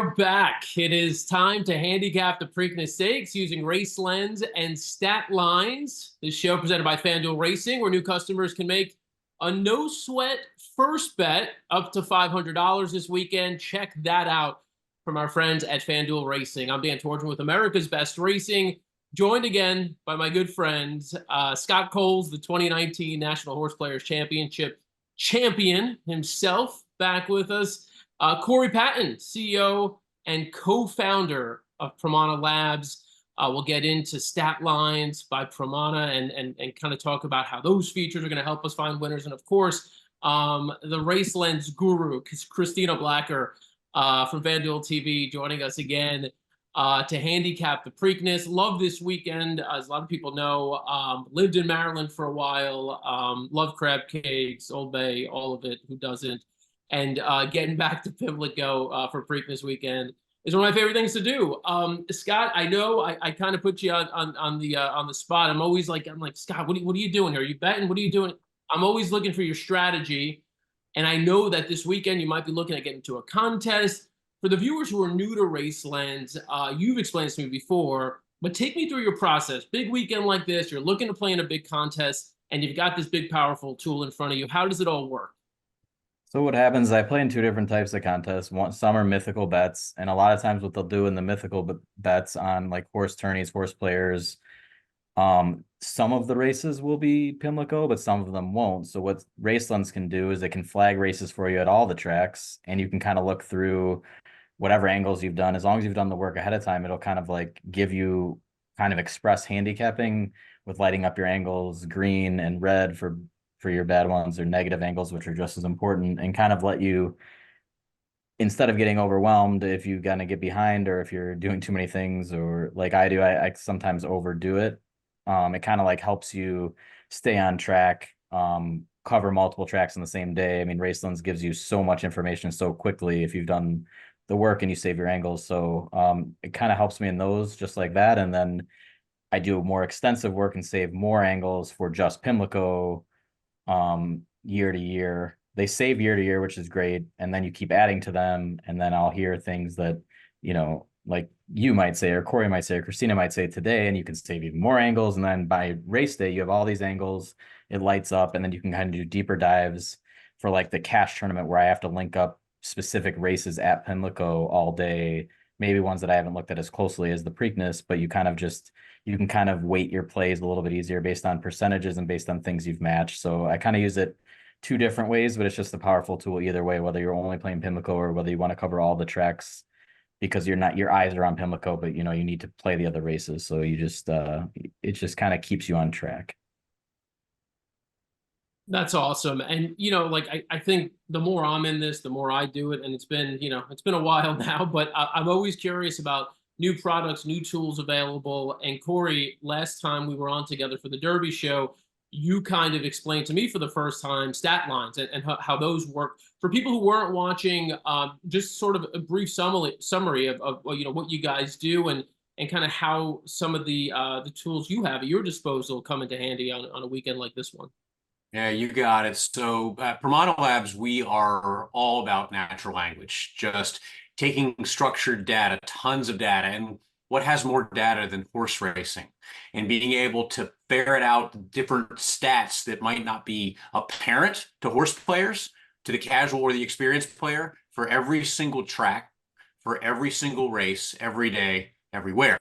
are back. It is time to handicap the Preakness Stakes using race lens and stat lines. This show presented by FanDuel Racing, where new customers can make a no-sweat first bet up to $500 this weekend. Check that out from our friends at FanDuel Racing. I'm Dan Tordjman with America's Best Racing, joined again by my good friends, Scott Coles, the 2019 National Horse Players Championship champion himself, back with us. Corey Patton, CEO and co-founder of Pramana Labs. We'll get into stat lines by Pramana and kind of talk about how those features are going to help us find winners. And of course, the race lens guru, Christina Blacker from FanDuel TV, joining us again to handicap the Preakness. Love this weekend, as a lot of people know. Lived in Maryland for a while. Love crab cakes, Old Bay, all of it. Who doesn't? And getting back to Pimlico for Preakness weekend is one of my favorite things to do. Scott, I know I kind of put you on the spot. I'm like, Scott, what are you doing here? Are you betting? What are you doing? I'm always looking for your strategy. And I know that this weekend you might be looking at getting to a contest. For the viewers who are new to Race Lens, you've explained this to me before, but take me through your process. Big weekend like this, you're looking to play in a big contest, and you've got this big, powerful tool in front of you. How does it all work? So what happens, I play in two different types of contests. Some are mythical bets, and a lot of times what they'll do in the mythical bets on like horse tourneys, horse players, some of the races will be Pimlico, but some of them won't. So what Racelens can do is it can flag races for you at all the tracks, and you can kind of look through whatever angles you've done. As long as you've done the work ahead of time, it'll kind of like give you kind of express handicapping with lighting up your angles green and red for your bad ones, or negative angles, which are just as important, and kind of let you, instead of getting overwhelmed if you kind of get behind or if you're doing too many things, or like I do, I sometimes overdo it. It kind of like helps you stay on track, cover multiple tracks in the same day. I mean, Racelens gives you so much information so quickly if you've done the work and you save your angles. So it kind of helps me in those just like that. And then I do more extensive work and save more angles for just Pimlico year to year. They save year to year, which is great, and then you keep adding to them, and then I'll hear things that, like you might say, or Corey might say, or Christina might say today, and you can save even more angles. And then by race day you have all these angles, it lights up, and then you can kind of do deeper dives for like the cash tournament where I have to link up specific races at Pimlico all day, maybe ones that I haven't looked at as closely as the Preakness, but you can kind of weight your plays a little bit easier based on percentages and based on things you've matched. So I kind of use it two different ways, but it's just a powerful tool either way, whether you're only playing Pimlico or whether you want to cover all the tracks, because your eyes are on Pimlico, but you need to play the other races. So you just it just kind of keeps you on track. That's awesome. And, I think the more I'm in this, the more I do it. And it's been a while now, but I'm always curious about new products, new tools available. And Corey, last time we were on together for the Derby show, you kind of explained to me for the first time stat lines and how those work. For people who weren't watching, just sort of a brief summary of what you guys do and kind of how some of the tools you have at your disposal come into handy on a weekend like this one. Yeah, you got it. So at Pramana Labs, we are all about natural language, just taking structured data, tons of data, and what has more data than horse racing, and being able to ferret out different stats that might not be apparent to horse players, to the casual or the experienced player, for every single track, for every single race, every day, everywhere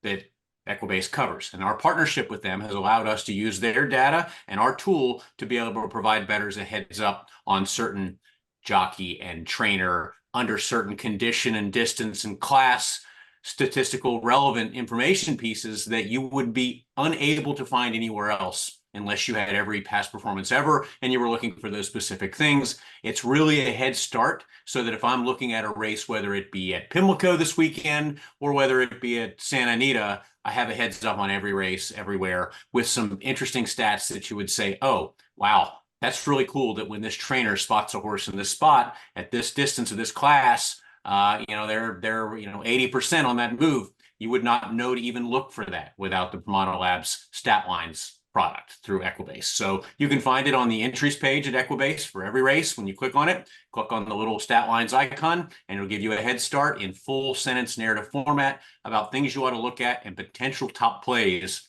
that Equibase covers. And our partnership with them has allowed us to use their data and our tool to be able to provide bettors a heads up on certain jockey and trainer under certain condition and distance and class statistical relevant information pieces that you would be unable to find anywhere else unless you had every past performance ever and you were looking for those specific things. It's really a head start, so that if I'm looking at a race, whether it be at Pimlico this weekend or whether it be at Santa Anita, I have a heads up on every race everywhere with some interesting stats that you would say, oh, wow, that's really cool that when this trainer spots a horse in this spot at this distance of this class, they're 80% on that move. You would not know to even look for that without the Pramana Labs stat lines product through Equibase. So you can find it on the entries page at Equibase for every race. When you click on it, click on the little stat lines icon, and it'll give you a head start in full sentence narrative format about things you ought to look at and potential top plays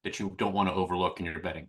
that you don't want to overlook in your betting.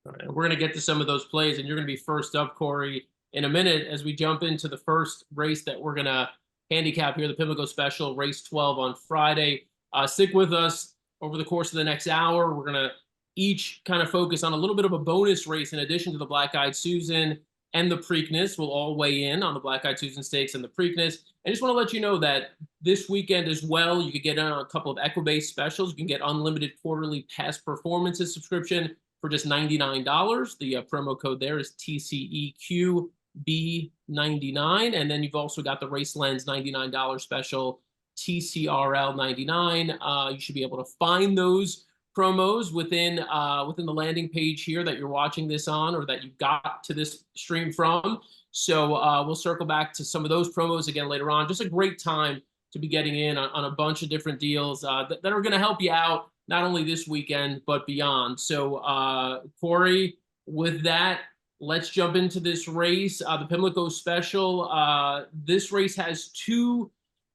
All right, we're going to get to some of those plays, and you're going to be first up, Corey, in a minute as we jump into the first race that we're going to handicap here, the Pimlico Special, race 12 on Friday. Stick with us over the course of the next hour. We're going to each kind of focus on a little bit of a bonus race in addition to the Black Eyed Susan and the Preakness. We'll all weigh in on the Black Eyed Susan Stakes and the Preakness. I just want to let you know that this weekend as well, you could get on a couple of Equibase specials. You can get unlimited quarterly past performances subscription for just $99. The promo code there is TCEQB99. And then you've also got the Race Lens $99 special, TCRL99. You should be able to find those promos within the landing page here that you're watching this on, or that you got to this stream from. So we'll circle back to some of those promos again later on. Just a great time to be getting in on a bunch of different deals that are going to help you out not only this weekend but beyond. So Corey, with that, let's jump into this race, the Pimlico Special. This race has two.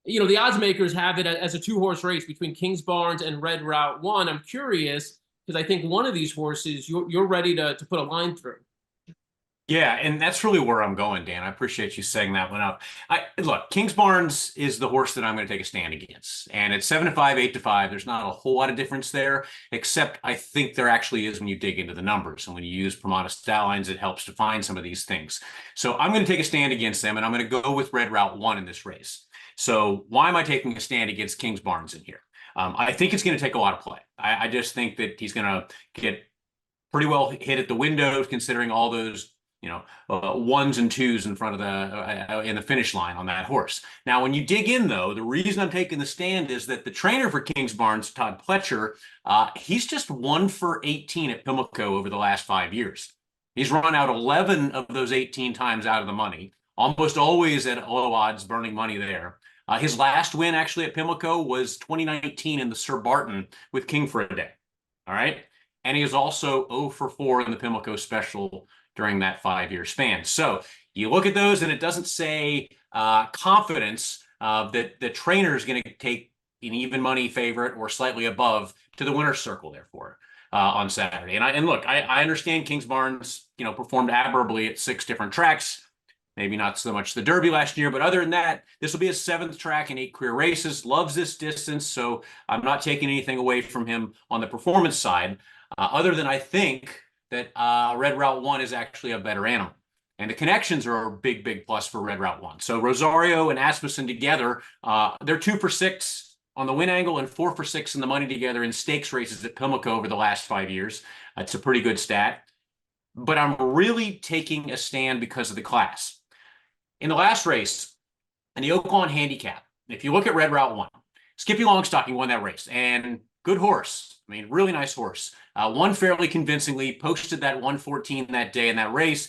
The odds makers have it as a 2-horse race between Kings Barnes and Red Route 1. I'm curious because I think one of these horses you're ready to put a line through. Yeah, and that's really where I'm going, Dan. I appreciate you setting that one up. Look, Kings Barnes is the horse that I'm going to take a stand against. And it's 7-5, 8-5. There's not a whole lot of difference there, except I think there actually is when you dig into the numbers. And when you use Pramana stat lines, it helps to find some of these things. So I'm going to take a stand against them, and I'm going to go with Red Route 1 in this race. So why am I taking a stand against Kings Barnes in here? I think it's going to take a lot of play. I just think that he's going to get pretty well hit at the windows, considering all those ones and twos in front of in the finish line on that horse. Now, when you dig in, though, the reason I'm taking the stand is that the trainer for Kings Barnes, Todd Pletcher, he's just 1 for 18 at Pimlico over the last 5 years. He's run out 11 of those 18 times out of the money, almost always at low odds, burning money there. His last win actually at Pimlico was 2019 in the Sir Barton with King for a Day. All right. And he is also 0 for 4 in the Pimlico Special during that 5-year span. So you look at those and it doesn't say confidence that the trainer is going to take an even money favorite or slightly above to the winner's circle, therefore, on Saturday. And look, I understand Kings Barnes, performed admirably at 6 different tracks. Maybe not so much the Derby last year, but other than that, this will be his 7th track in 8 career races, loves this distance. So I'm not taking anything away from him on the performance side, other than I think that Red Route 1 is actually a better animal. And the connections are a big, big plus for Red Route 1. So Rosario and Asmussen together, they're 2 for 6 on the win angle and 4 for 6 in the money together in stakes races at Pimlico over the last 5 years. It's a pretty good stat. But I'm really taking a stand because of the class. In the last race, in the Oaklawn Handicap, if you look at Red Route 1, Skippy Longstocking won that race. And good horse. I mean, really nice horse. Won fairly convincingly, posted that 114 that day in that race.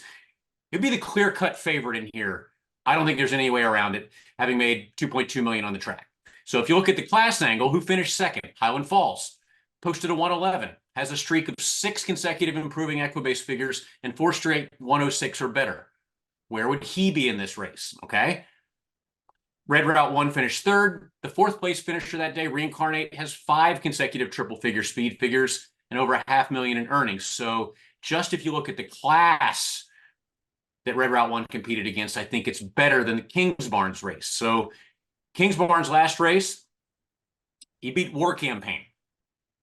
It'd be the clear-cut favorite in here. I don't think there's any way around it, having made $2.2 million on the track. So if you look at the class angle, who finished second? Highland Falls. Posted a 111. Has a streak of 6 consecutive improving Equibase figures and 4 straight 106 or better. Where would he be in this race? Okay. Red Route 1 finished 3rd. The 4th place finisher that day, Reincarnate, has 5 consecutive triple figure speed figures and over $500,000 in earnings. So just if you look at the class that Red Route 1 competed against, I think it's better than the Kings Barnes race. So Kings Barnes last race, he beat War Campaign.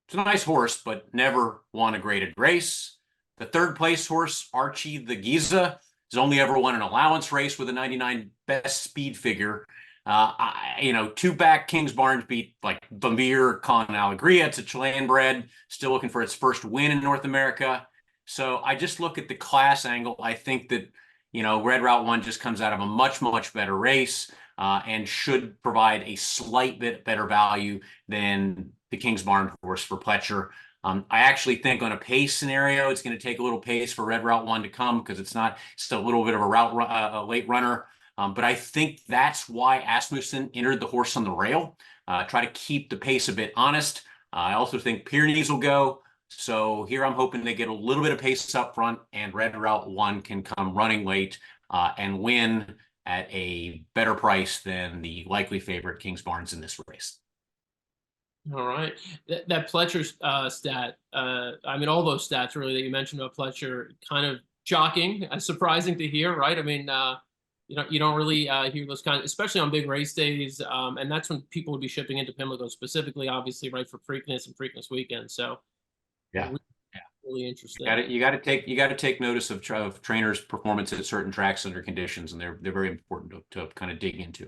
It's a nice horse, but never won a graded race. The 3rd place horse, Archie the Giza, has only ever won an allowance race with a 99 best speed figure. 2 back Kings Barnes beat like Bambir Con Alegria. It's a Chilean bred, still looking for its first win in North America. So I just look at the class angle. I think that, Red Route 1 just comes out of a much, much better race and should provide a slight bit better value than the Kings Barnes horse for Pletcher. I actually think on a pace scenario, it's going to take a little pace for Red Route 1 to come because it's a little bit of a late runner. But I think that's why Asmussen entered the horse on the rail, try to keep the pace a bit honest. I also think Pyrenees will go. So here I'm hoping they get a little bit of pace up front, and Red Route 1 can come running late and win at a better price than the likely favorite Kings Barnes in this race. All right. That Pletcher stat, I mean, all those stats really that you mentioned about Pletcher, kind of shocking, surprising to hear, right? I mean, you don't really hear those kinds, especially on big race days, and that's when people would be shipping into Pimlico specifically, obviously, right, for Preakness and Preakness weekend. So, yeah, really interesting. You got to take notice of trainers' performance at certain tracks under conditions, and they're very important to kind of dig into.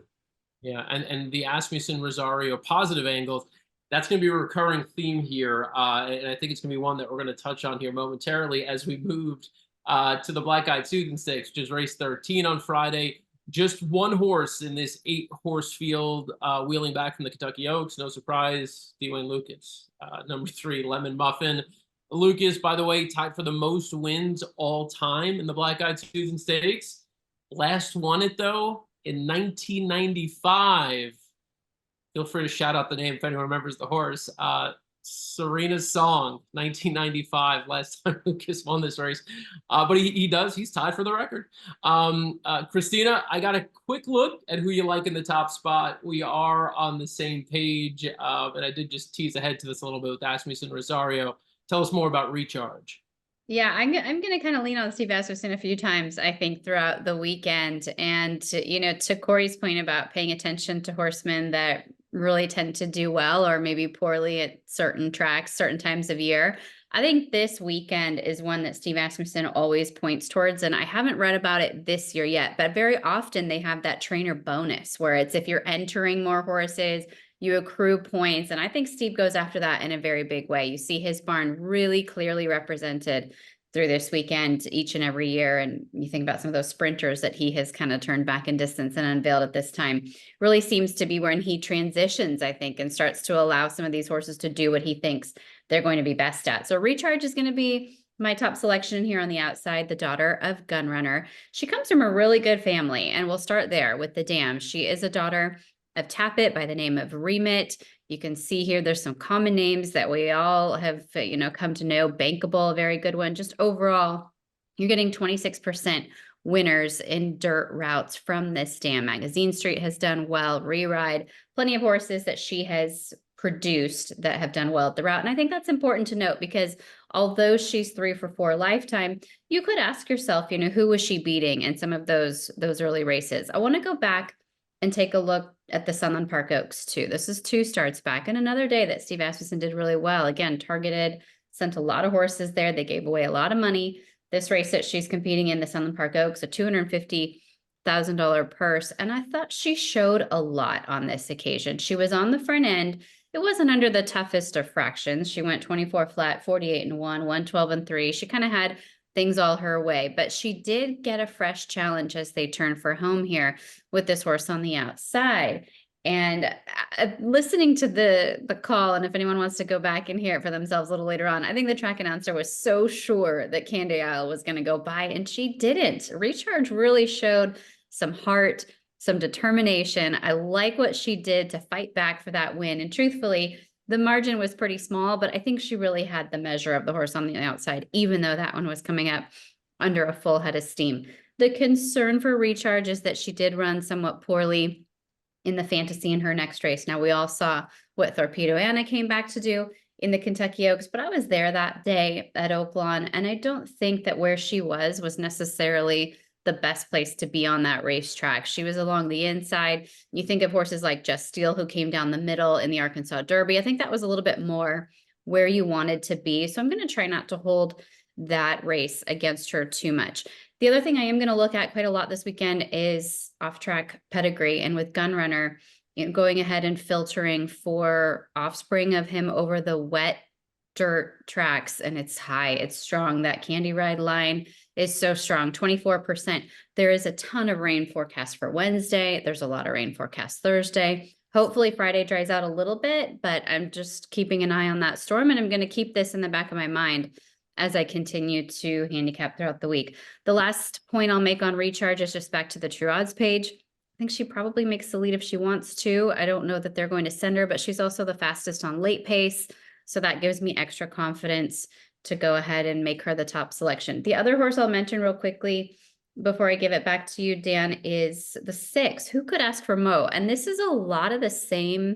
Yeah, and the Asmussen Rosario positive angles, that's going to be a recurring theme here, and I think it's going to be one that we're going to touch on here momentarily as we moved to the Black-Eyed Soothing Stakes, which is race 13 on Friday. Just one horse in this 8-horse field, wheeling back from the Kentucky Oaks. No surprise, Dwayne Lucas. Number 3, Lemon Muffin. Lucas, by the way, tied for the most wins all time in the Black-Eyed Soothing Stakes. Last won it, though, in 1995. Feel free to shout out the name if anyone remembers the horse. Serena's Song, 1995, last time Lucas won this race. But he's tied for the record. Christina, I got a quick look at who you like in the top spot. We are on the same page, and I did just tease ahead to this a little bit with Asmussen Rosario. Tell us more about Recharge. Yeah, I'm going to kind of lean on Steve Asmussen a few times, I think, throughout the weekend. And, to Corey's point about paying attention to horsemen that really tend to do well or maybe poorly at certain tracks, certain times of year, I think this weekend is one that Steve Asmussen always points towards. And I haven't read about it this year yet, but very often they have that trainer bonus where it's if you're entering more horses, you accrue points. And I think Steve goes after that in a very big way. You see his barn really clearly represented through this weekend each and every year. And you think about some of those sprinters that he has kind of turned back in distance and unveiled at this time, really seems to be when he transitions, I think, and starts to allow some of these horses to do what he thinks they're going to be best at. So Recharge is going to be my top selection here on the outside, the daughter of Gunrunner. She comes from a really good family, and we'll start there with the dam. She is a daughter of Tappet by the name of Remit. You can see here there's some common names that we all have, come to know. Bankable, a very good one. Just overall, you're getting 26% winners in dirt routes from this dam. Magazine Street has done well. Reride, plenty of horses that she has produced that have done well at the route. And I think that's important to note because although she's 3 for 4 lifetime, you could ask yourself, who was she beating in some of those early races? I want to go back and take a look at the Sunland Park Oaks too. This is 2 starts back and another day that Steve Asmussen did really well. Again, targeted, sent a lot of horses there. They gave away a lot of money. This race that she's competing in, the Sunland Park Oaks, a $250,000 purse. And I thought she showed a lot on this occasion. She was on the front end. It wasn't under the toughest of fractions. She went 24 flat, 48 and 1, 112 and 3. She kind of had things all her way, but she did get a fresh challenge as they turn for home here with this horse on the outside. And listening to the call, and if anyone wants to go back and hear it for themselves a little later on, I think the track announcer was so sure that Candy Isle was going to go by, and she didn't. Recharge really showed some heart, some determination. I like what she did to fight back for that win. And truthfully, the margin was pretty small, but I think she really had the measure of the horse on the outside, even though that one was coming up under a full head of steam. The concern for Recharge is that she did run somewhat poorly in the fantasy in her next race. Now, we all saw what Torpedo Anna came back to do in the Kentucky Oaks, but I was there that day at Oaklawn, and I don't think that where she was necessarily the best place to be on that racetrack. She was along the inside. You think of horses like Just Steel, who came down the middle in the Arkansas Derby. I think that was a little bit more where you wanted to be. So I'm going to try not to hold that race against her too much. The other thing I am going to look at quite a lot this weekend is off-track pedigree. And with Gunrunner, going ahead and filtering for offspring of him over the wet dirt tracks, and it's high, it's strong. That Candy Ride line is so strong, 24%. There is a ton of rain forecast for Wednesday. There's a lot of rain forecast Thursday. Hopefully Friday dries out a little bit, but I'm just keeping an eye on that storm, and I'm going to keep this in the back of my mind as I continue to handicap throughout the week. The last point I'll make on Recharge is just back to the True Odds page. I think she probably makes the lead if she wants to. I don't know that they're going to send her, but she's also the fastest on late pace. So that gives me extra confidence to go ahead and make her the top selection. The other horse I'll mention real quickly before I give it back to you, Dan, is the 6. Who Could Ask for Mo? And this is a lot of the same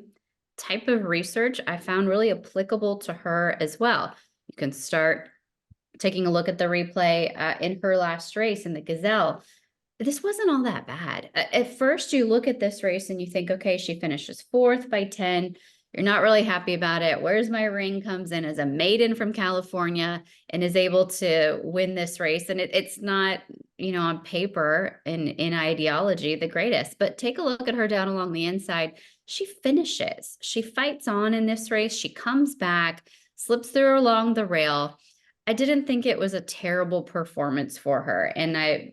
type of research I found really applicable to her as well. You can start taking a look at the replay in her last race in the Gazelle. This wasn't all that bad. At first, you look at this race and you think, okay, she finishes 4th by 10. You're not really happy about it. Where's My Ring comes in as a maiden from California and is able to win this race. And it's not, you know, on paper and in ideology, the greatest, but take a look at her down along the inside. She finishes, she fights on in this race. She comes back, slips through along the rail. I didn't think it was a terrible performance for her. And I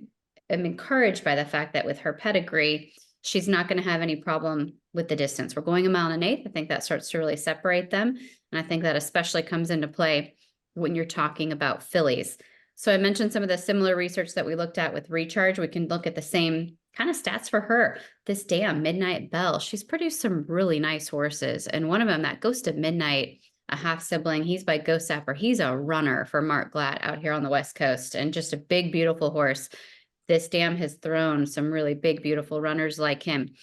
am encouraged by the fact that with her pedigree, she's not going to have any problem with the distance. We're going 1 1/8. I think that starts to really separate them. And I think that especially comes into play when you're talking about fillies. So I mentioned some of the similar research that we looked at with Recharge. We can look at the same kind of stats for her. This Dam, Midnight Bell, she's produced some really nice horses. And one of them, that Ghost of Midnight, a half sibling, he's by Ghost Sapper. He's a runner for Mark Glatt out here on the West Coast, and just a big, beautiful horse. This Dam has thrown some really big, beautiful runners like him.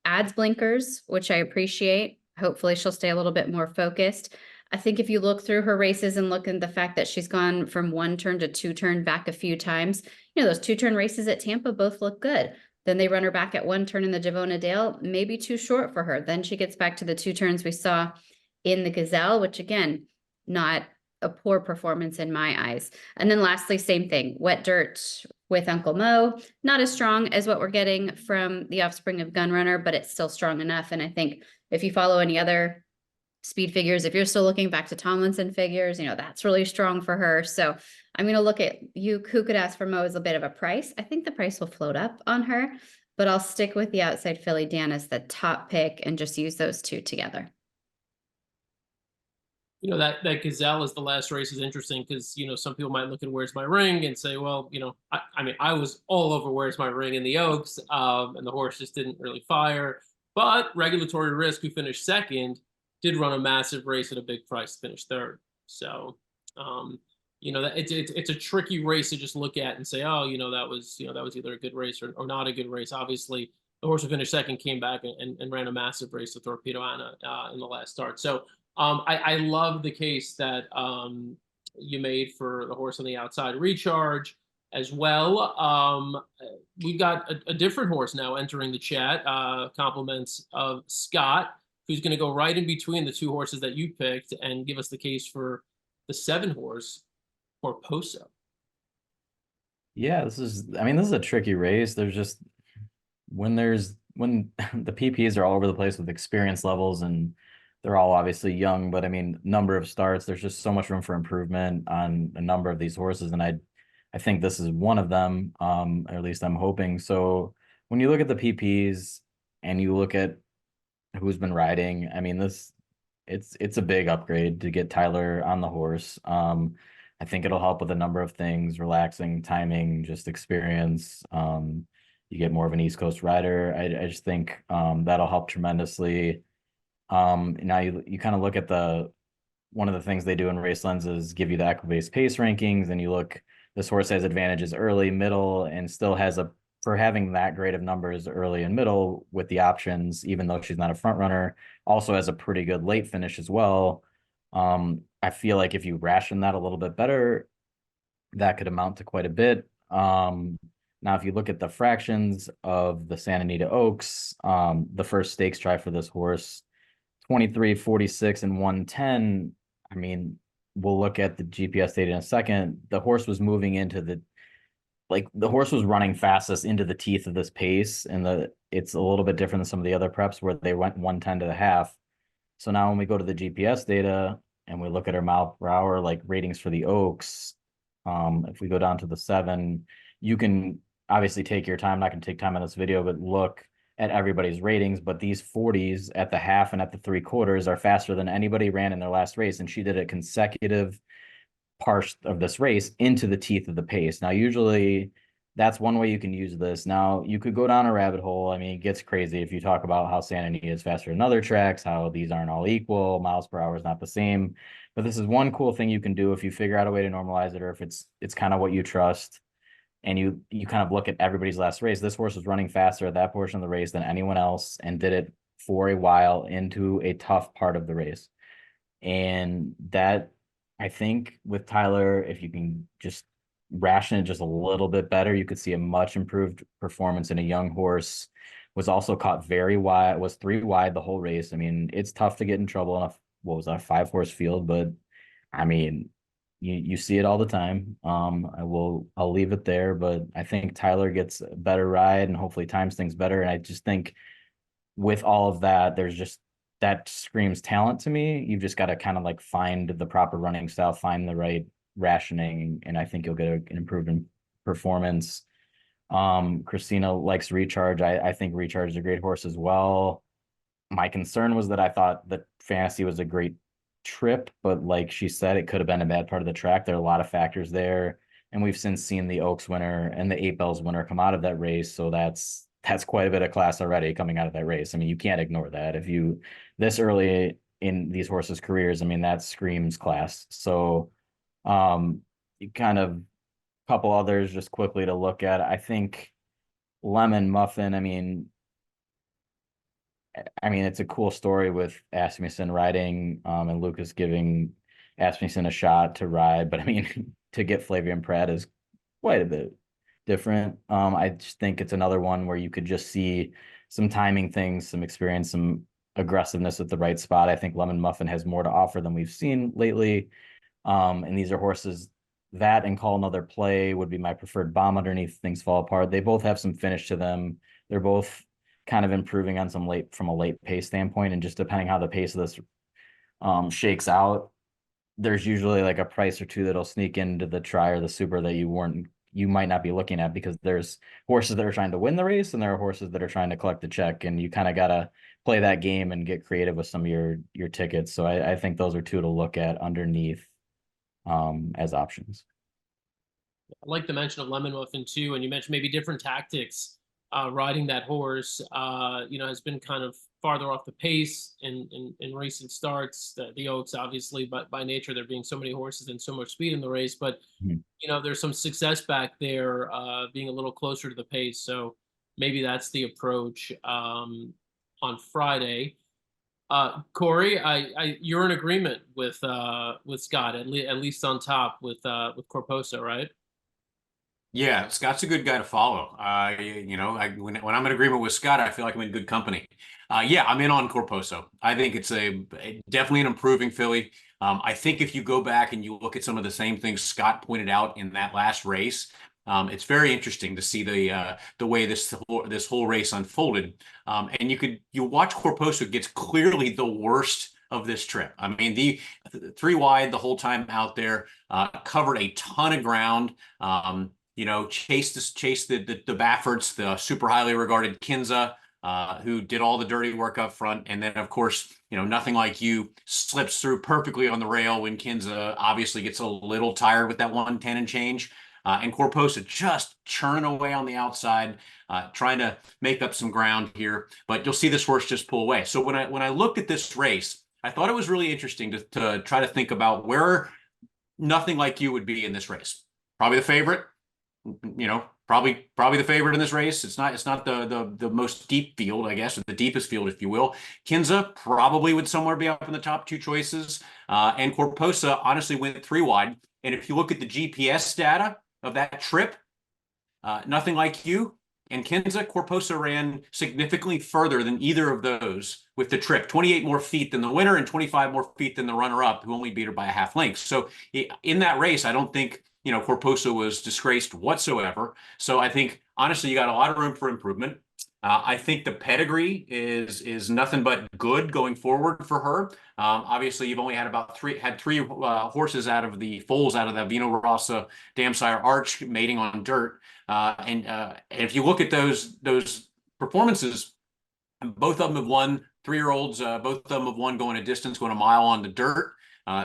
Adds blinkers, which I appreciate. Hopefully she'll stay a little bit more focused. I think if you look through her races and look at the fact that she's gone from 1 turn to 2 turn back a few times, you know, those 2 turn races at Tampa both look good. Then they run her back at 1 turn in the Devona Dale, maybe too short for her. Then she gets back to the 2 turns we saw in the Gazelle, which again, not a poor performance in my eyes. And then lastly, same thing, Wet Dirt with Uncle Mo, not as strong as what we're getting from the offspring of Gunrunner, but it's still strong enough. And I think if you follow any other speed figures, if you're still looking back to Tomlinson figures, you know, that's really strong for her. So I'm going to look at Who Could Ask for Mo as a bit of a price. I think the price will float up on her, but I'll stick with the outside filly Dan as the top pick and just use those 2 together. You know, that Gazelle is the last race is interesting because, you know, some people might look at Where's My Ring and say, well, you know, I mean, I was all over Where's My Ring in the Oaks, and the horse just didn't really fire. But Regulatory Risk, who finished 2nd, did run a massive race at a big price to finish 3rd. So, you know, that it's a tricky race to just look at and say, oh, you know, that was either a good race or not a good race. Obviously, the horse who finished 2nd came back and ran a massive race to Torpedo Anna in the last start. So, I love the case that you made for the horse on the outside, Recharge, as well. We've got a different horse now entering the chat. Compliments of Scott, who's going to go right in between the 2 horses that you picked and give us the case for the 7 horse for Poso. Yeah, this is a tricky race. There's just when the PPs are all over the place with experience levels, and they're all obviously young, but I mean, number of starts, there's just so much room for improvement on a number of these horses. And I think this is one of them, or at least I'm hoping. So when you look at the PPs and you look at who's been riding, I mean, it's a big upgrade to get Tyler on the horse. I think it'll help with a number of things, relaxing, timing, just experience. You get more of an East Coast rider. I just think that'll help tremendously. Now you kind of look at one of the things they do in Race Lens is give you the Equibase pace rankings, and you look, this horse has advantages early, middle, and still has for having that great of numbers early and middle with the options, even though she's not a front runner, also has a pretty good late finish as well. I feel like if you ration that a little bit better, that could amount to quite a bit. Now, if you look at the fractions of the Santa Anita Oaks, the first stakes try for this horse, 23, 46, and 110. I mean, we'll look at the GPS data in a second. The horse was moving into the horse was running fastest into the teeth of this pace, and it's a little bit different than some of the other preps where they went 110 to the half. So now when we go to the GPS data and we look at our mile per hour like ratings for the Oaks, if we go down to the 7, you can obviously take your time. I'm not going to take time on this video, but look at everybody's ratings, but these 40s at the half and at the 3/4 are faster than anybody ran in their last race, and she did a consecutive part of this race into the teeth of the pace. Now, usually that's one way you can use this. Now, you could go down a rabbit hole. I mean, it gets crazy if you talk about how Santa Anita is faster than other tracks, how these aren't all equal, miles per hour is not the same. But this is one cool thing you can do if you figure out a way to normalize it, or if it's kind of what you trust, and you kind of look at everybody's last race. This horse was running faster at that portion of the race than anyone else, and did it for a while into a tough part of the race. And that, I think, with Tyler, if you can just ration it just a little bit better, you could see a much improved performance in a young horse. Was also caught very wide, was 3 wide the whole race. I mean, it's tough to get in trouble in a, what was that, 5-horse field, but I mean, you see it all the time. I'll leave it there, but I think Tyler gets a better ride and hopefully times things better. And I just think with all of that, there's just, that screams talent to me. You've just got to kind of like find the proper running style, find the right rationing, and I think you'll get an improvement performance. Christina likes Recharge. I think Recharge is a great horse as well. My concern was that I thought that Fantasy was a great trip, but like she said, it could have been a bad part of the track. There are a lot of factors there, and we've since seen the Oaks winner and the 8 Bells winner come out of that race, so that's quite a bit of class already coming out of that race. I mean, you can't ignore that. If you this early in these horses' careers, I mean, that screams class. So you kind of couple others just quickly to look at. I think Lemon Muffin, I mean, it's a cool story with Asmussen riding, and Lucas giving Asmussen a shot to ride, but I mean, to get Flavian Pratt is quite a bit different. I just think it's another one where you could just see some timing things, some experience, some aggressiveness at the right spot. I think Lemon Muffin has more to offer than we've seen lately. And these are horses that, and Call Another Play would be my preferred bomb underneath things fall apart. They both have some finish to them. They're both kind of improving on some from a late pace standpoint, and just depending how the pace of this shakes out, there's usually like a price or two that'll sneak into the try or the super that you might not be looking at, because there's horses that are trying to win the race and there are horses that are trying to collect the check, and you kind of got to play that game and get creative with some of your tickets. So I think those are two to look at underneath as options. I like the mention of Lemon Muffin too, and you mentioned maybe different tactics. Riding that horse, has been kind of farther off the pace in recent starts. The Oaks, obviously, but by nature there being so many horses and so much speed in the race, but there's some success back there, being a little closer to the pace. So maybe that's the approach on Friday. Corey, you're in agreement with Scott, at least on top with Corposo, right? Yeah, Scott's a good guy to follow. When I'm in agreement with Scott, I feel like I'm in good company. Yeah, I'm in on Corposo. I think it's definitely an improving filly. I think if you go back and you look at some of the same things Scott pointed out in that last race, it's very interesting to see the way this whole race unfolded. And you watch Corposo gets clearly the worst of this trip. I mean, the 3 wide the whole time out there, covered a ton of ground. Chase the Bafferts, the super highly regarded Kinza, who did all the dirty work up front. And then, of course, Nothing Like You slips through perfectly on the rail when Kinza obviously gets a little tired with that 110 and change. And Corposo just churning away on the outside, trying to make up some ground here. But you'll see this horse just pull away. So when I looked at this race, I thought it was really interesting to try to think about where Nothing Like You would be in this race. Probably the favorite. Probably the favorite in this race. It's not the most deep field, I guess, or the deepest field, if you will. Kinza probably would somewhere be up in the top 2 choices. And Corposo honestly went 3 wide. And if you look at the GPS data of that trip, Nothing Like You and Kinza, Corposo ran significantly further than either of those with the trip. 28 more feet than the winner and 25 more feet than the runner-up, who only beat her by a half length. So in that race, I don't think Corposo was disgraced whatsoever. So I think, honestly, you got a lot of room for improvement. I think the pedigree is nothing but good going forward for her. Obviously, you've only had three horses out of the foals out of the Vino Rossa Dam Sire Arch mating on dirt. And if you look at those performances, both of them have won. 3-year-olds, both of them have won going a distance, going a mile on the dirt.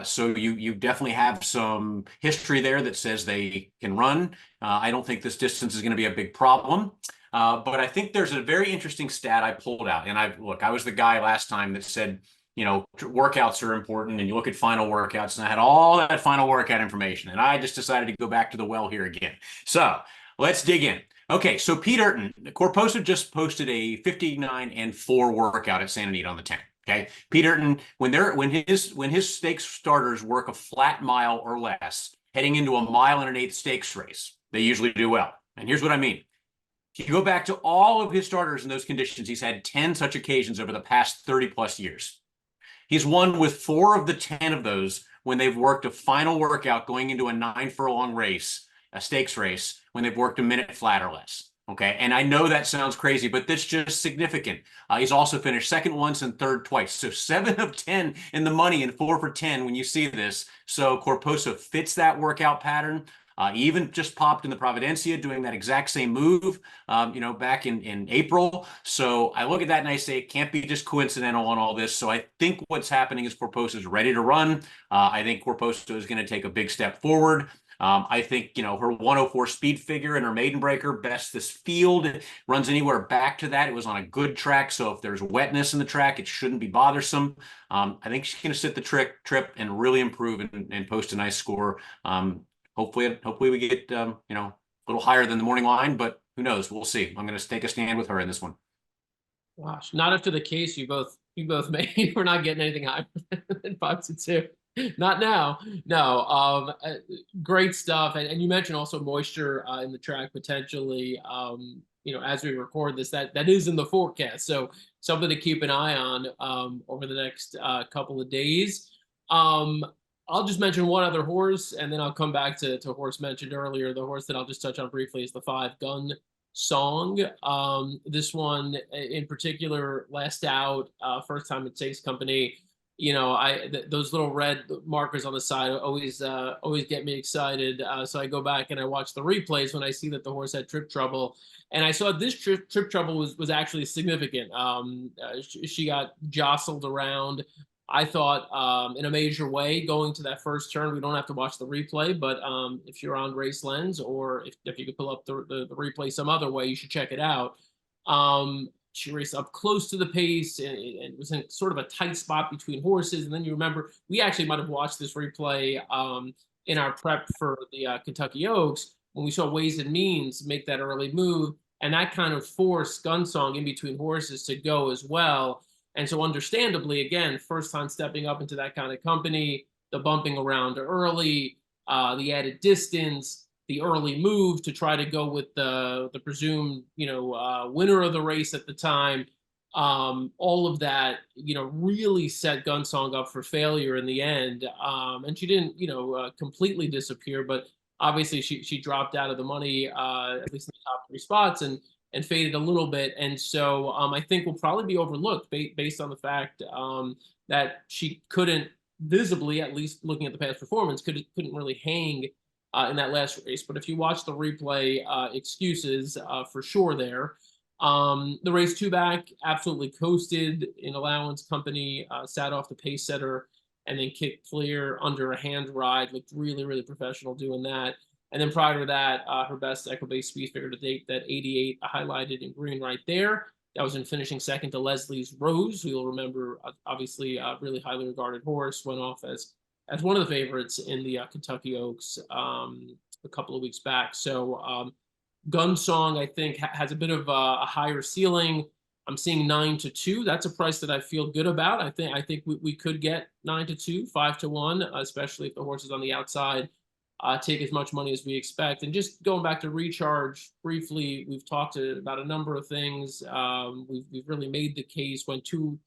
So you definitely have some history there that says they can run. I don't think this distance is going to be a big problem. But I think there's a very interesting stat I pulled out. And I was the guy last time that said, workouts are important and you look at final workouts, and I had all that final workout information. And I just decided to go back to the well here again. So let's dig in. Okay, so Pete Urton, Corposo just posted a 59-4 workout at Santa Anita on the 10. Okay, Pete Urton, when his stakes starters work a flat mile or less, heading into a 1 1/8 stakes race, they usually do well. And here's what I mean. If you go back to all of his starters in those conditions, he's had 10 such occasions over the past 30 plus years. He's won with 4 of the 10 of those when they've worked a final workout going into a 9 furlong race, a stakes race, when they've worked a minute flat or less. Okay, and I know that sounds crazy, but that's just significant. He's also finished second once and third twice. So 7 of 10 in the money and 4 for 10 when you see this. So Corposo fits that workout pattern. Even just popped in the Providencia doing that exact same move, back in April. So I look at that and I say, it can't be just coincidental on all this. So I think what's happening is Corposo is ready to run. I think Corposo is going to take a big step forward. I think, her 104 speed figure and her maiden breaker, best this field, runs anywhere back to that. It was on a good track. So if there's wetness in the track, it shouldn't be bothersome. I think she's going to sit the trip and really improve and post a nice score. Hopefully we get, a little higher than the morning line, but who knows? We'll see. I'm going to take a stand with her in this one. Gosh, not after the case you both made. We're not getting anything higher than 5-2. Not now. No. Great stuff. And you mentioned also moisture in the track potentially. As we record this, that is in the forecast. So something to keep an eye on over the next couple of days. I'll just mention one other horse, and then I'll come back to a horse mentioned earlier. The horse that I'll just touch on briefly is the 5 Gun Song. This one in particular, last out, first time at Stakes Company. Those little red markers on the side always get me excited. So I go back and I watch the replays when I see that the horse had trip trouble, and I saw this trip trouble was actually significant. She got jostled around, I thought, in a major way going to that first turn. We don't have to watch the replay, but if you're on Race Lens, or if you could pull up the replay some other way, you should check it out. She raced up close to the pace and was in sort of a tight spot between horses. And then you remember, we actually might have watched this replay in our prep for the Kentucky Oaks when we saw Ways and Means make that early move. And that kind of forced Gun Song in between horses to go as well. And so understandably, again, first time stepping up into that kind of company, the bumping around early, the added distance, the early move to try to go with the presumed, winner of the race at the time. All of that, really set Gun Song up for failure in the end. And she didn't, completely disappear, but obviously she dropped out of the money, at least in the top 3 spots, and faded a little bit. And so I think will probably be overlooked based on the fact that she couldn't visibly, at least looking at the past performance, couldn't really hang in that last race. But if you watch the replay, excuses for sure there. The race 2 back absolutely coasted in allowance. Company sat off the pace setter and then kicked clear under a hand ride. Looked really, really professional doing that. And then prior to that, her best Equibase speed figure to date, that 88 highlighted in green right there. That was in finishing second to Leslie's Rose, who you'll remember, obviously a really highly regarded horse, went off as one of the favorites in the Kentucky Oaks a couple of weeks back. So Gun Song, I think, has a bit of a higher ceiling. I'm seeing 9-2. That's a price that I feel good about. I think we could get 9-2, 5-1, especially if the horse is on the outside. Take as much money as we expect. And just going back to Recharge briefly, we've talked about a number of things. We've really made the case, went too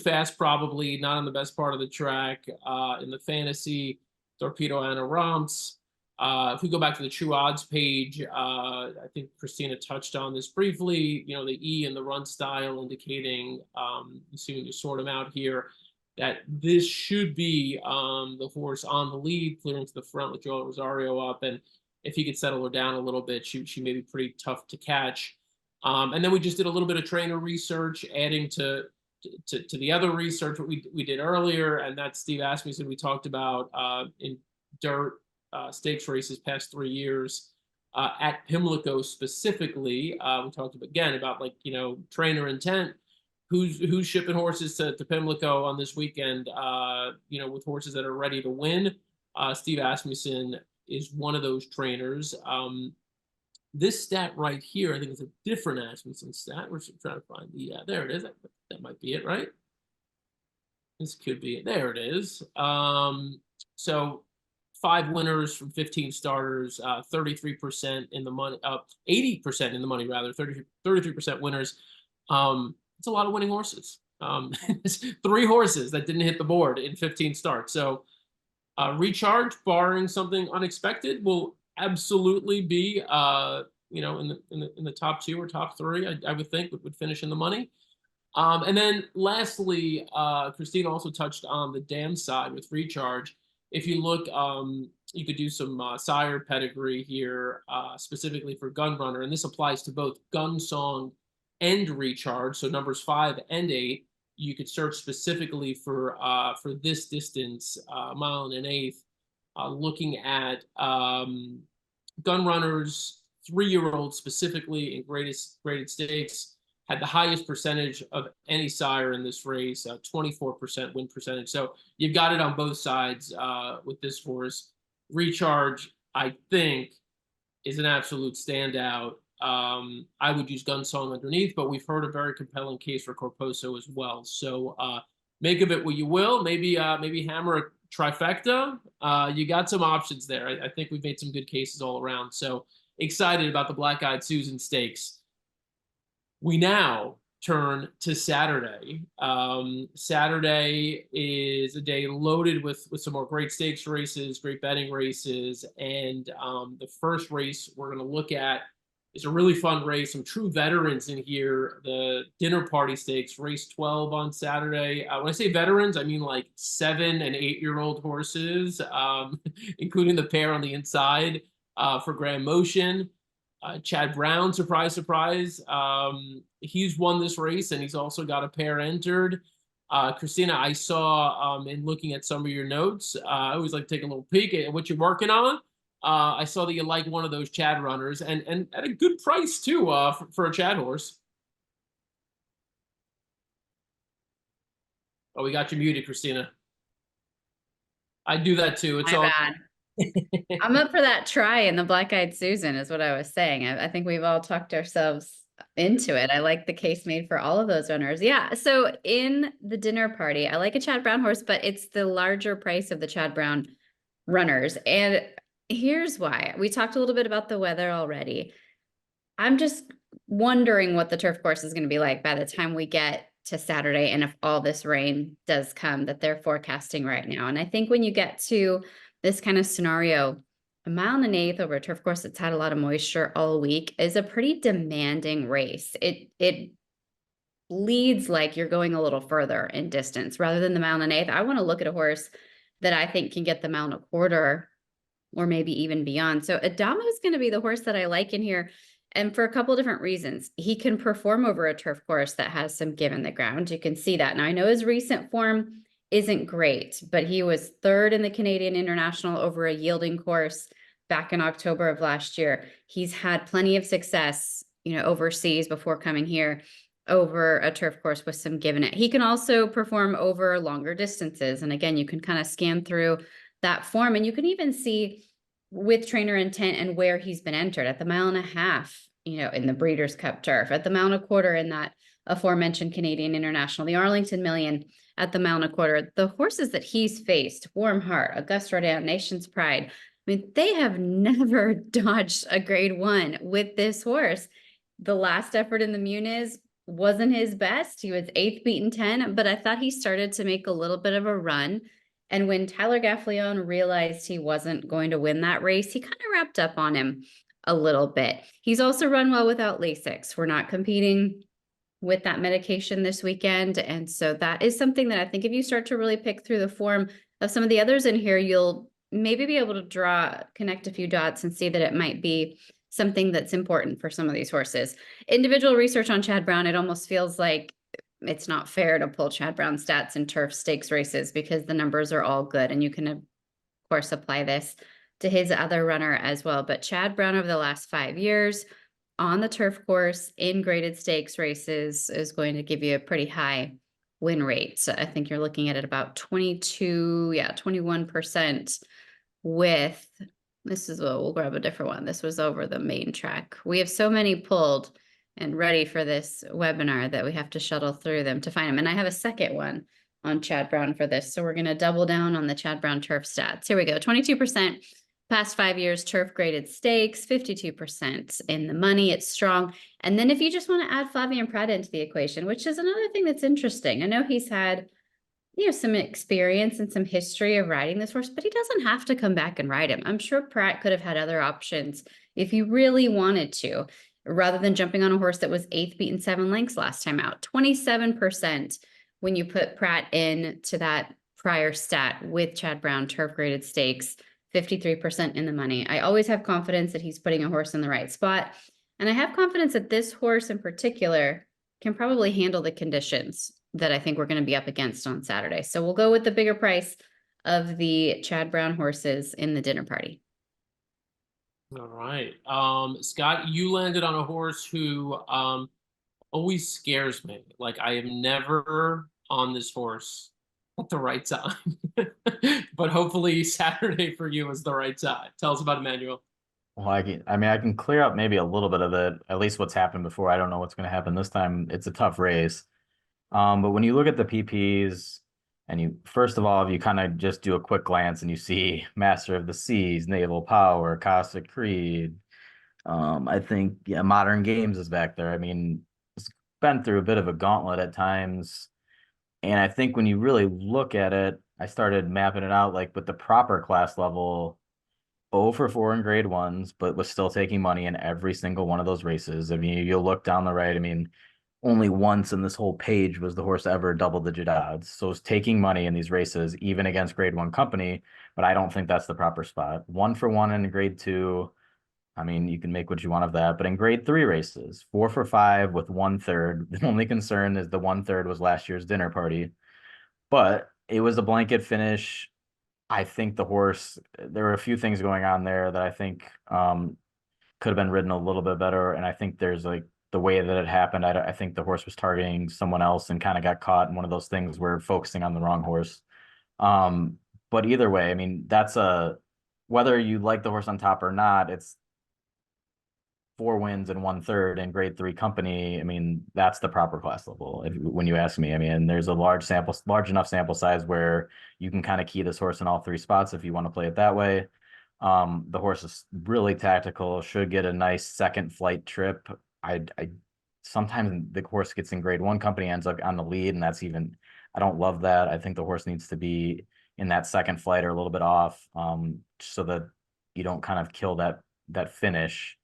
fast, probably not on the best part of the track. In the fantasy, Torpedo Anna Romps. If we go back to the True Odds page, I think Christina touched on this briefly. The E and the run style indicating, assuming you sort them out here, that this should be the horse on the lead, clearing to the front with Joel Rosario up. And if he could settle her down a little bit, she may be pretty tough to catch. And then we just did a little bit of trainer research, adding to to the other research we did earlier, and that Steve Asmussen we talked about in dirt stakes races past 3 years at Pimlico specifically. We talked again about, like, you know, trainer intent. Who's shipping horses to Pimlico on this weekend, you know, with horses that are ready to win. Steve Asmussen is one of those trainers. This stat right here, I think it's a different Asmussen stat. We're trying to find the, there it is. That might be it, right? This could be it. There it is. So 5 winners from 15 starters, 33% in the money, 80% in the money rather, 33% winners. It's a lot of winning horses. 3 horses that didn't hit the board in 15 starts. So Recharge, barring something unexpected, will absolutely be you know, in the top 2 or top 3. I would think would finish in the money. And then lastly, Christina also touched on the dam side with Recharge. If you look, you could do some sire pedigree here, specifically for Gun Runner, and this applies to both Gun Song and Recharge. So numbers 5 and 8, you could search specifically for this distance, 1 1/8 mile, looking at Gun Runner's 3-year-old specifically in graded stakes, had the highest percentage of any sire in this race, 24% win percentage. So you've got it on both sides with this horse. Recharge, I think, is an absolute standout. I would use Gun Song underneath, but we've heard a very compelling case for Corposo as well. So make of it what you will. Maybe hammer a trifecta. You got some options there. I think we've made some good cases all around. So excited about the Black Eyed Susan Stakes. We now turn to Saturday. Saturday is a day loaded with some more great stakes races, great betting races, and the first race we're going to look at is a really fun race. Some true veterans in here. The Dinner Party Stakes, race 12 on Saturday. When I say veterans, I mean like 7- and 8-year-old horses, including the pair on the inside for Grand Motion. Chad Brown, surprise, surprise. He's won this race, and he's also got a pair entered. Christina, I saw in looking at some of your notes, I always like to take a little peek at what you're working on. I saw that you like one of those Chad runners, and at a good price too for a Chad horse. Oh, we got you muted, Christina. I do that too. It's all bad. I'm up for that try in the Black Eyed Susan is what I was saying. I think we've all talked ourselves into it. I like the case made for all of those runners. Yeah. So in the Dinner Party, I like a Chad Brown horse, but it's the larger price of the Chad Brown runners. And here's why. We talked a little bit about the weather already. I'm just wondering what the turf course is going to be like by the time we get to Saturday, and if all this rain does come that they're forecasting right now. And I think when you get to this kind of scenario, 1 1/8 mile over a turf course that's had a lot of moisture all week is a pretty demanding race. It leads like you're going a little further in distance rather than the 1 1/8 mile. I want to look at a horse that I think can get the 1 1/4 mile or maybe even beyond. So Adamo is going to be the horse that I like in here. And for a couple of different reasons. He can perform over a turf course that has some give in the ground. You can see that. Now, I know his recent form isn't great, but he was 3rd in the Canadian International over a yielding course back in October of last year. He's had plenty of success, you know, overseas before coming here over a turf course with some give in it. He can also perform over longer distances. And again, you can kind of scan through that form, and you can even see with trainer intent and where he's been entered at the 1.5 mile, you know, in the Breeders' Cup turf, at the 1.25 mile in that aforementioned Canadian International, the Arlington Million at the 1.25 mile. The horses that he's faced, Warm Heart, Auguste Rodin, Nation's Pride, I mean, they have never dodged a grade 1 with this horse. The last effort in the Muniz wasn't his best. He was 8th beaten 10, but I thought he started to make a little bit of a run. And when Tyler Gaffleon realized he wasn't going to win that race, he kind of wrapped up on him a little bit. He's also run well without Lasix. We're not competing with that medication this weekend. And so that is something that I think if you start to really pick through the form of some of the others in here, you'll maybe be able to connect a few dots and see that it might be something that's important for some of these horses. Individual research on Chad Brown, it almost feels like it's not fair to pull Chad Brown stats in turf stakes races because the numbers are all good, and you can of course apply this to his other runner as well. But Chad Brown over the last 5 years on the turf course in graded stakes races is going to give you a pretty high win rate. So I think you're looking at it about 21% with, this is, we'll grab a different one. This was over the main track. We have so many pulled and ready for this webinar that we have to shuttle through them to find them. And I have a second one on Chad Brown for this. So we're going to double down on the Chad Brown turf stats. Here we go. 22% past 5 years, turf graded stakes, 52% in the money. It's strong. And then if you just want to add Flavien Prat into the equation, which is another thing that's interesting. I know he's had, you know, some experience and some history of riding this horse, but he doesn't have to come back and ride him. I'm sure Prat could have had other options if he really wanted to, rather than jumping on a horse that was 8th beaten 7 lengths last time out. 27% when you put Prat in to that prior stat with Chad Brown turf graded stakes, 53% in the money. I always have confidence that he's putting a horse in the right spot. And I have confidence that this horse in particular can probably handle the conditions that I think we're going to be up against on Saturday. So we'll go with the bigger price of the Chad Brown horses in the dinner party. All right. Scott, you landed on a horse who always scares me. Like, I am never on this horse at the right time. But hopefully Saturday for you is the right time. Tell us about Emmanuel. Well, I mean, I can clear up maybe a little bit of it, at least what's happened before. I don't know what's going to happen this time. It's a tough race. But when you look at the PPs, and you, first of all, if you kind of just do a quick glance and you see Master of the Seas, Naval Power, Casa Creed, I think, yeah, Modern Games is back there. I mean, it's been through a bit of a gauntlet at times. And I think when you really look at it, I started mapping it out like with the proper class level, 0 for 4 in grade ones, but was still taking money in every single one of those races. I mean, you'll look down the right. I mean, only once in this whole page was the horse ever double-digit odds. So it's taking money in these races, even against grade 1 company, but I don't think that's the proper spot. 1 for 1 in grade 2. I mean, you can make what you want of that, but in grade 3 races, 4 for 5 with 1/3. The only concern is the 1/3 was last year's dinner party, but it was a blanket finish. I think the horse, there were a few things going on there that I think could have been ridden a little bit better. And I think there's like the way that it happened, I think the horse was targeting someone else and kind of got caught in one of those things where focusing on the wrong horse. But either way, I mean, that's whether you like the horse on top or not, it's 4 wins and 1/3 in grade 3 company. I mean, that's the proper class level when you ask me. I mean, there's a large enough sample size where you can kind of key this horse in all 3 spots if you want to play it that way. The horse is really tactical, should get a nice second flight trip. I sometimes the horse gets in grade 1 company, ends up on the lead, and that's even, I don't love that. I think the horse needs to be in that second flight or a little bit off, so that you don't kind of kill that finish.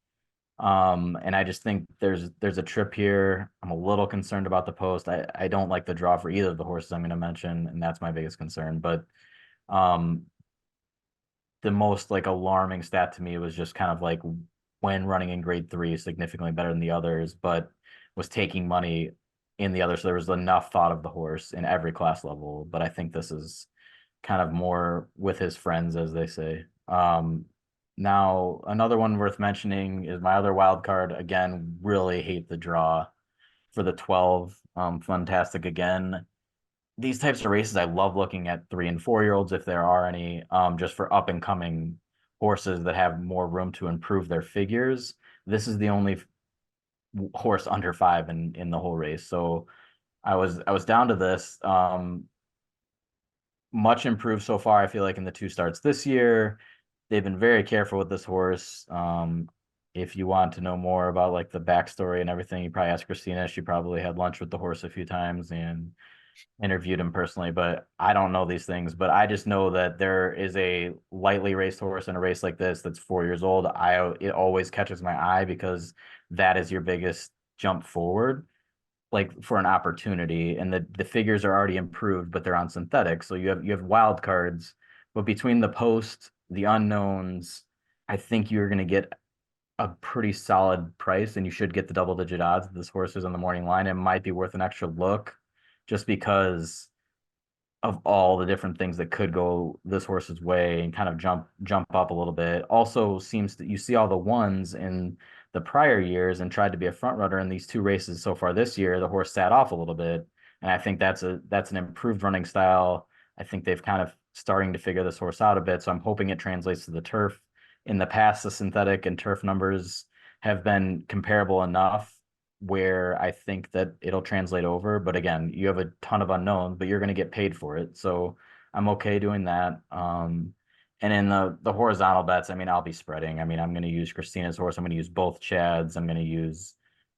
And I just think there's a trip here. I'm a little concerned about the post. I don't like the draw for either of the horses I'm going to mention, and that's my biggest concern. But the most like alarming stat to me was just kind of like when running in grade 3 significantly better than the others, but was taking money in the others. So there was enough thought of the horse in every class level, but I think this is kind of more with his friends, as they say. Now, another one worth mentioning is my other wild card. Again, really hate the draw for the 12. Fantastic again. These types of races, I love looking at 3 and 4-year-olds if there are any, just for up and coming horses that have more room to improve their figures. This is the only horse under 5 in the whole race. So I was down to this. Much improved so far, I feel like, in the 2 starts this year. They've been very careful with this horse. If you want to know more about like the backstory and everything, you probably ask Christina. She probably had lunch with the horse a few times and interviewed him personally, but I don't know these things. But I just know that there is a lightly raced horse in a race like this that's 4 years old. It always catches my eye because that is your biggest jump forward, like for an opportunity. And the figures are already improved, but they're on synthetic. So you have wild cards, but between the post, the unknowns, I think you're going to get a pretty solid price, and you should get the double-digit odds. This horse is on the morning line. It might be worth an extra look. just because of all the different things that could go this horse's way and kind of jump up a little bit. Also seems that you see all the ones in the prior years and tried to be a front runner in these 2 races so far this year. The horse sat off a little bit, and I think that's an improved running style. I think they've kind of starting to figure this horse out a bit, so I'm hoping it translates to the turf. In the past, the synthetic and turf numbers have been comparable enough where I think that it'll translate over. But again, you have a ton of unknowns, but you're going to get paid for it. So I'm okay doing that. And in the horizontal bets, I mean, I'll be spreading. I mean, I'm going to use Christina's horse. I'm going to use both Chads. I'm going to use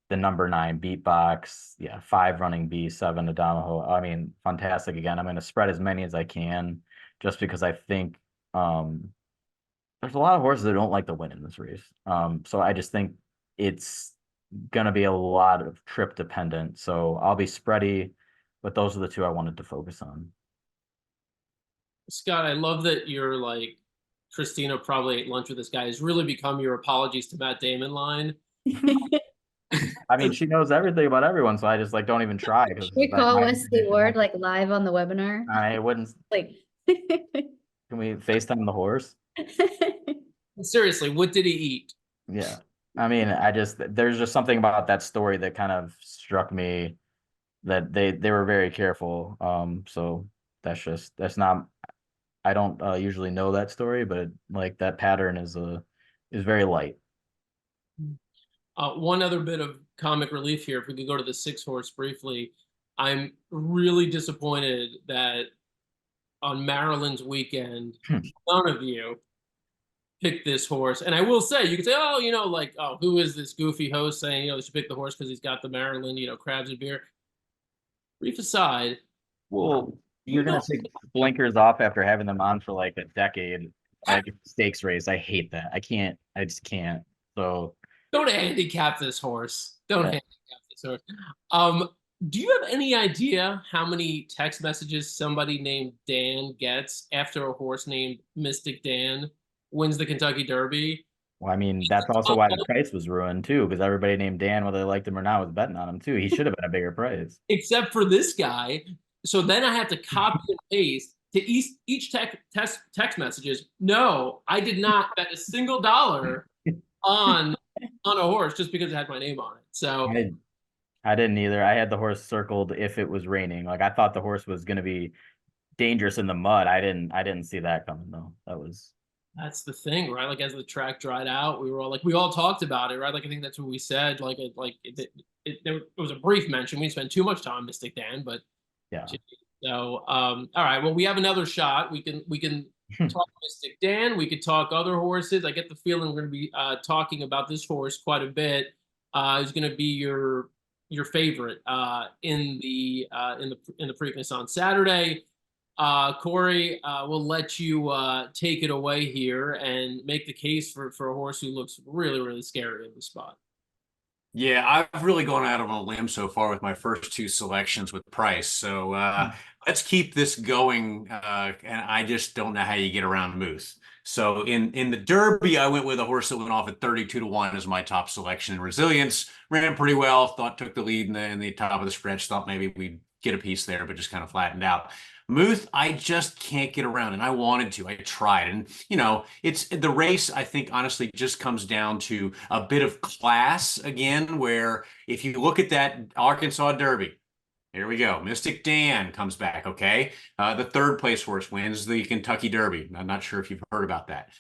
the number 9 Beatbox. Yeah, 5 running B, 7 Adamaho. I mean, fantastic. Again, I'm going to spread as many as I can just because I think there's a lot of horses that don't like to win in this race. So I just think it's going to be a lot of trip dependent. So I'll be spready, but those are the 2 I wanted to focus on. Scott, I love that you're like, Christina probably ate lunch with this guy has really become your apologies to Matt Damon line. I mean, she knows everything about everyone, so I just like don't even try. We call Wesley Ward like live on the webinar. I wouldn't. Like, Can we FaceTime the horse? Seriously, what did he eat? Yeah. I mean, there's just something about that story that kind of struck me that they were very careful. So that's not, I don't usually know that story, but like that pattern is very light. One other bit of comic relief here, if we could go to the 6 horse briefly. I'm really disappointed that on Maryland's weekend, none of you pick this horse. And I will say, you could say, oh, like, oh, who is this goofy host saying, they should pick the horse because he's got the Maryland, crabs and beer. Brief aside. Well, you're going to take blinkers off after having them on for like a decade at a stakes race. I hate that. I just can't. So don't handicap this horse. Don't handicap this horse. Do you have any idea how many text messages somebody named Dan gets after a horse named Mystic Dan wins the Kentucky Derby? Well, I mean, that's also why the price was ruined too, because everybody named Dan, whether they liked him or not, was betting on him too. He should have been a bigger price. Except for this guy. So then I have to copy and paste to each text messages. No, I did not bet a single dollar on a horse just because it had my name on it. So I didn't either. I had the horse circled if it was raining. Like I thought the horse was going to be dangerous in the mud. I didn't see that coming though. That's the thing, right? Like as the track dried out, we all talked about it, right? Like I think that's what we said. There was a brief mention. We didn't spend too much time on Mystic Dan, but yeah. So all right. Well, we have another shot. We can talk Mystic Dan. We could talk other horses. I get the feeling we're going to be talking about this horse quite a bit. Who's going to be your favorite in the Preakness on Saturday. Corey, we'll let you take it away here and make the case for a horse who looks really, really scary in the spot. Yeah, I've really gone out on a limb so far with my first 2 selections with price. So let's keep this going. And I just don't know how you get around Moose. So in the Derby, I went with a horse that went off at 32-1 as my top selection in Resilience. Ran pretty well. Thought took the lead in the top of the stretch. Thought maybe we'd get a piece there, but just kind of flattened out. Muth, I just can't get around, and I wanted to. I tried, and it's the race. I think honestly just comes down to a bit of class again. Where if you look at that Arkansas Derby, here we go. Mystic Dan comes back. Okay, the 3rd place horse wins the Kentucky Derby. I'm not sure if you've heard about that.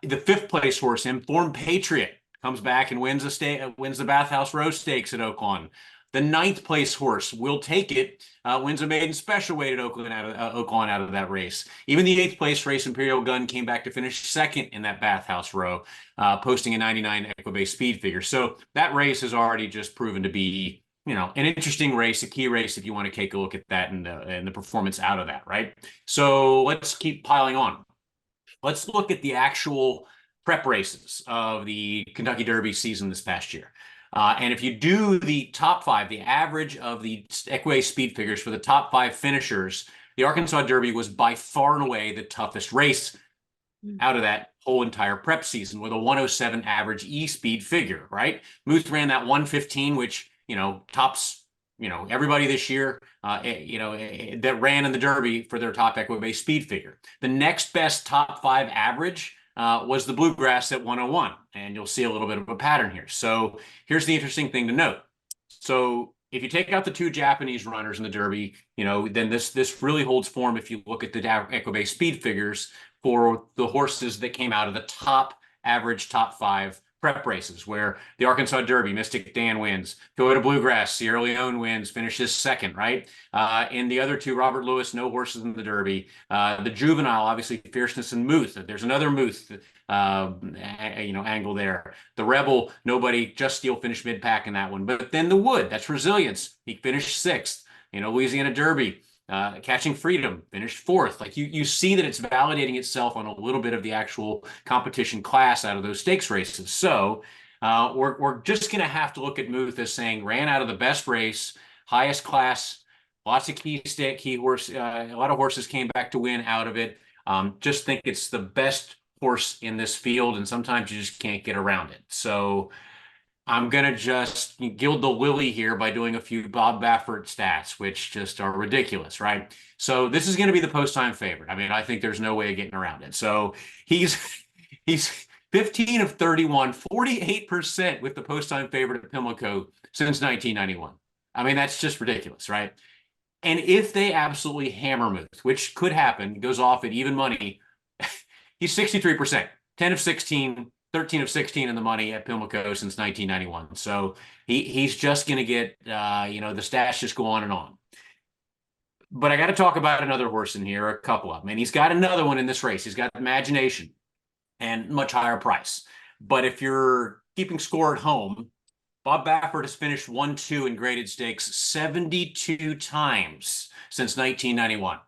The 5th place horse, Informed Patriot, comes back and wins the Bathhouse Row Stakes at Oaklawn. The 9th place horse, Will Take It, wins a maiden special weight at Oaklawn out of that race. Even the 8th place race, Imperial Gun, came back to finish 2nd in that Bathhouse Row, posting a 99 Equibase speed figure. So that race has already just proven to be, an interesting race, a key race if you want to take a look at that and the performance out of that, right? So let's keep piling on. Let's look at the actual prep races of the Kentucky Derby season this past year. And if you do the top 5, the average of the Equibase speed figures for the top 5 finishers, the Arkansas Derby was by far and away the toughest race out of that whole entire prep season with a 107 average E-speed figure, right? Muth ran that 115, which, tops everybody this year, that ran in the Derby for their top Equibase speed figure. The next best top 5 average was the Bluegrass at 101, and you'll see a little bit of a pattern here. So here's the interesting thing to note. So if you take out the 2 Japanese runners in the Derby, then this really holds form if you look at the Equibase speed figures for the horses that came out of the top 5 prep races, where the Arkansas Derby, Mystic Dan wins, Toyota Bluegrass, Sierra Leone wins, finishes second, right? And the other 2, Robert Lewis, no horses in the Derby. The Juvenile, obviously, Fierceness and Muth. There's another Muth, angle there. The Rebel, nobody, Just Steel finished mid-pack in that one. But then the Wood, that's Resilience. He finished 6th. Louisiana Derby. Catching Freedom finished 4th. Like you see that it's validating itself on a little bit of the actual competition class out of those stakes races. So we're just going to have to look at Muth as saying ran out of the best race, highest class, lots of key horse. A lot of horses came back to win out of it. Just think it's the best horse in this field, and sometimes you just can't get around it. So I'm going to just gild the lily here by doing a few Bob Baffert stats, which just are ridiculous, right? So this is going to be the post-time favorite. I mean, I think there's no way of getting around it. So he's 15 of 31, 48% with the post-time favorite at Pimlico since 1991. I mean, that's just ridiculous, right? And if they absolutely hammer Muth, which could happen, goes off at even money, he's 63%, 10 of 16, 13 of 16 in the money at Pimlico since 1991. So he's just going to get, the stats just go on and on. But I got to talk about another horse in here, a couple of them. And he's got another one in this race. He's got Imagination and much higher price. But if you're keeping score at home, Bob Baffert has finished 1-2 in graded stakes 72 times since 1991.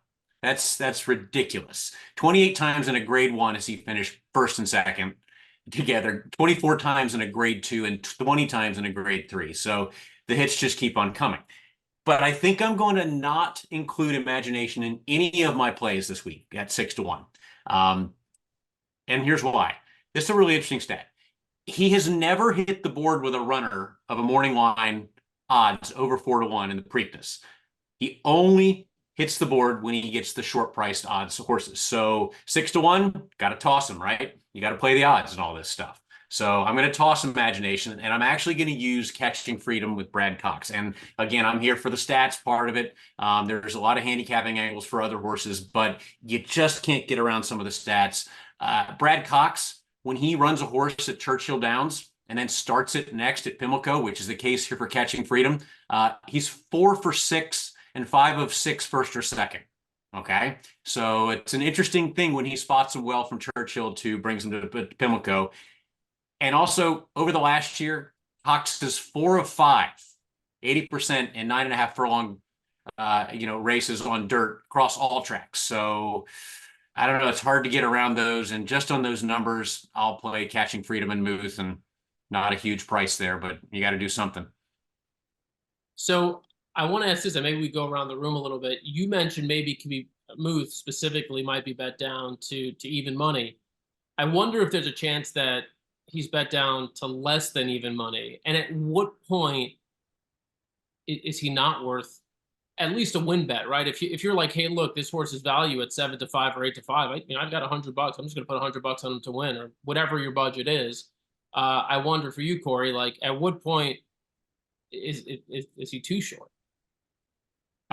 That's ridiculous. 28 times in a grade 1 as he finished 1st and 2nd. Together, 24 times in a grade 2 and 20 times in a grade 3. So the hits just keep on coming. But I think I'm going to not include Imagination in any of my plays this week at 6-1. And here's why. This is a really interesting stat. He has never hit the board with a runner of a morning line odds over 4-1 in the Preakness. He only hits the board when he gets the short priced odds horses. So 6-1, got to toss him, right? You got to play the odds and all this stuff. So I'm going to toss Imagination, and I'm actually going to use Catching Freedom with Brad Cox. And again, I'm here for the stats part of it. There's a lot of handicapping angles for other horses, but you just can't get around some of the stats. Brad Cox, when he runs a horse at Churchill Downs and then starts it next at Pimlico, which is the case here for Catching Freedom, he's 4 for 6 and 5 of 6 first or second. Okay, so it's an interesting thing when he spots him well from Churchill to brings him to Pimlico. And also over the last year, Cox is 4 of 5, 80% and 9.5 furlong, races on dirt across all tracks. So I don't know, it's hard to get around those. And just on those numbers, I'll play Catching Freedom and Muth, and not a huge price there, but you got to do something. So I want to ask this, and maybe we go around the room a little bit. You mentioned maybe Muth specifically might be bet down to even money. I wonder if there's a chance that he's bet down to less than even money. And at what point is he not worth at least a win bet, right? If you're like, hey, look, this horse's value at 7-5 or 8-5, I've got $100. I'm just going to put $100 on him to win, or whatever your budget is. I wonder for you, Corey, like at what point is he too short?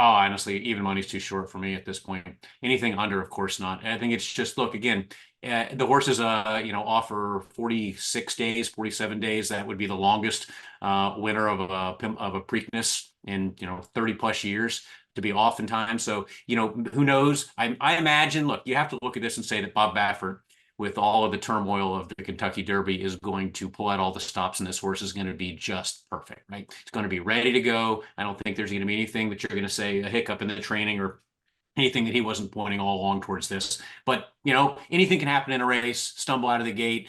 Oh, honestly, even money's too short for me at this point. Anything under, of course not. I think it's just, look, again, the horses, offer 46 days, 47 days. That would be the longest winner of a Preakness in, 30 plus years to be oftentimes. So, who knows? I imagine, look, you have to look at this and say that Bob Baffert, with all of the turmoil of the Kentucky Derby, is going to pull out all the stops, and this horse is going to be just perfect, right? It's going to be ready to go. I don't think there's going to be anything that you're going to say a hiccup in the training or anything that he wasn't pointing all along towards this. But, anything can happen in a race, stumble out of the gate.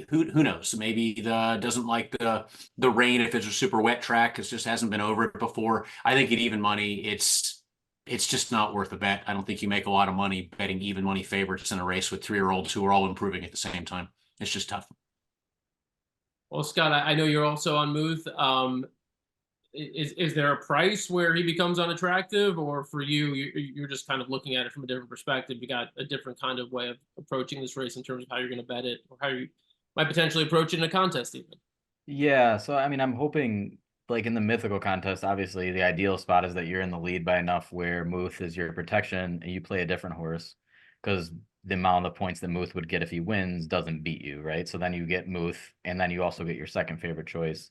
Who knows? Maybe doesn't like the rain if it's a super wet track, because just hasn't been over it before. I think at even money, it's just not worth a bet. I don't think you make a lot of money betting even money favorites in a race with 3-year-olds who are all improving at the same time. It's just tough. Well, Scott, I know you're also on Muth. is there a price where he becomes unattractive, or for you, you're just kind of looking at it from a different perspective? You got a different kind of way of approaching this race in terms of how you're going to bet it, or how you might potentially approach it in a contest even. Yeah, so I mean, I'm hoping like in the mythical contest, obviously the ideal spot is that you're in the lead by enough where Muth is your protection and you play a different horse, because the amount of points that Muth would get if he wins doesn't beat you, right? So then you get Muth, and then you also get your second favorite choice,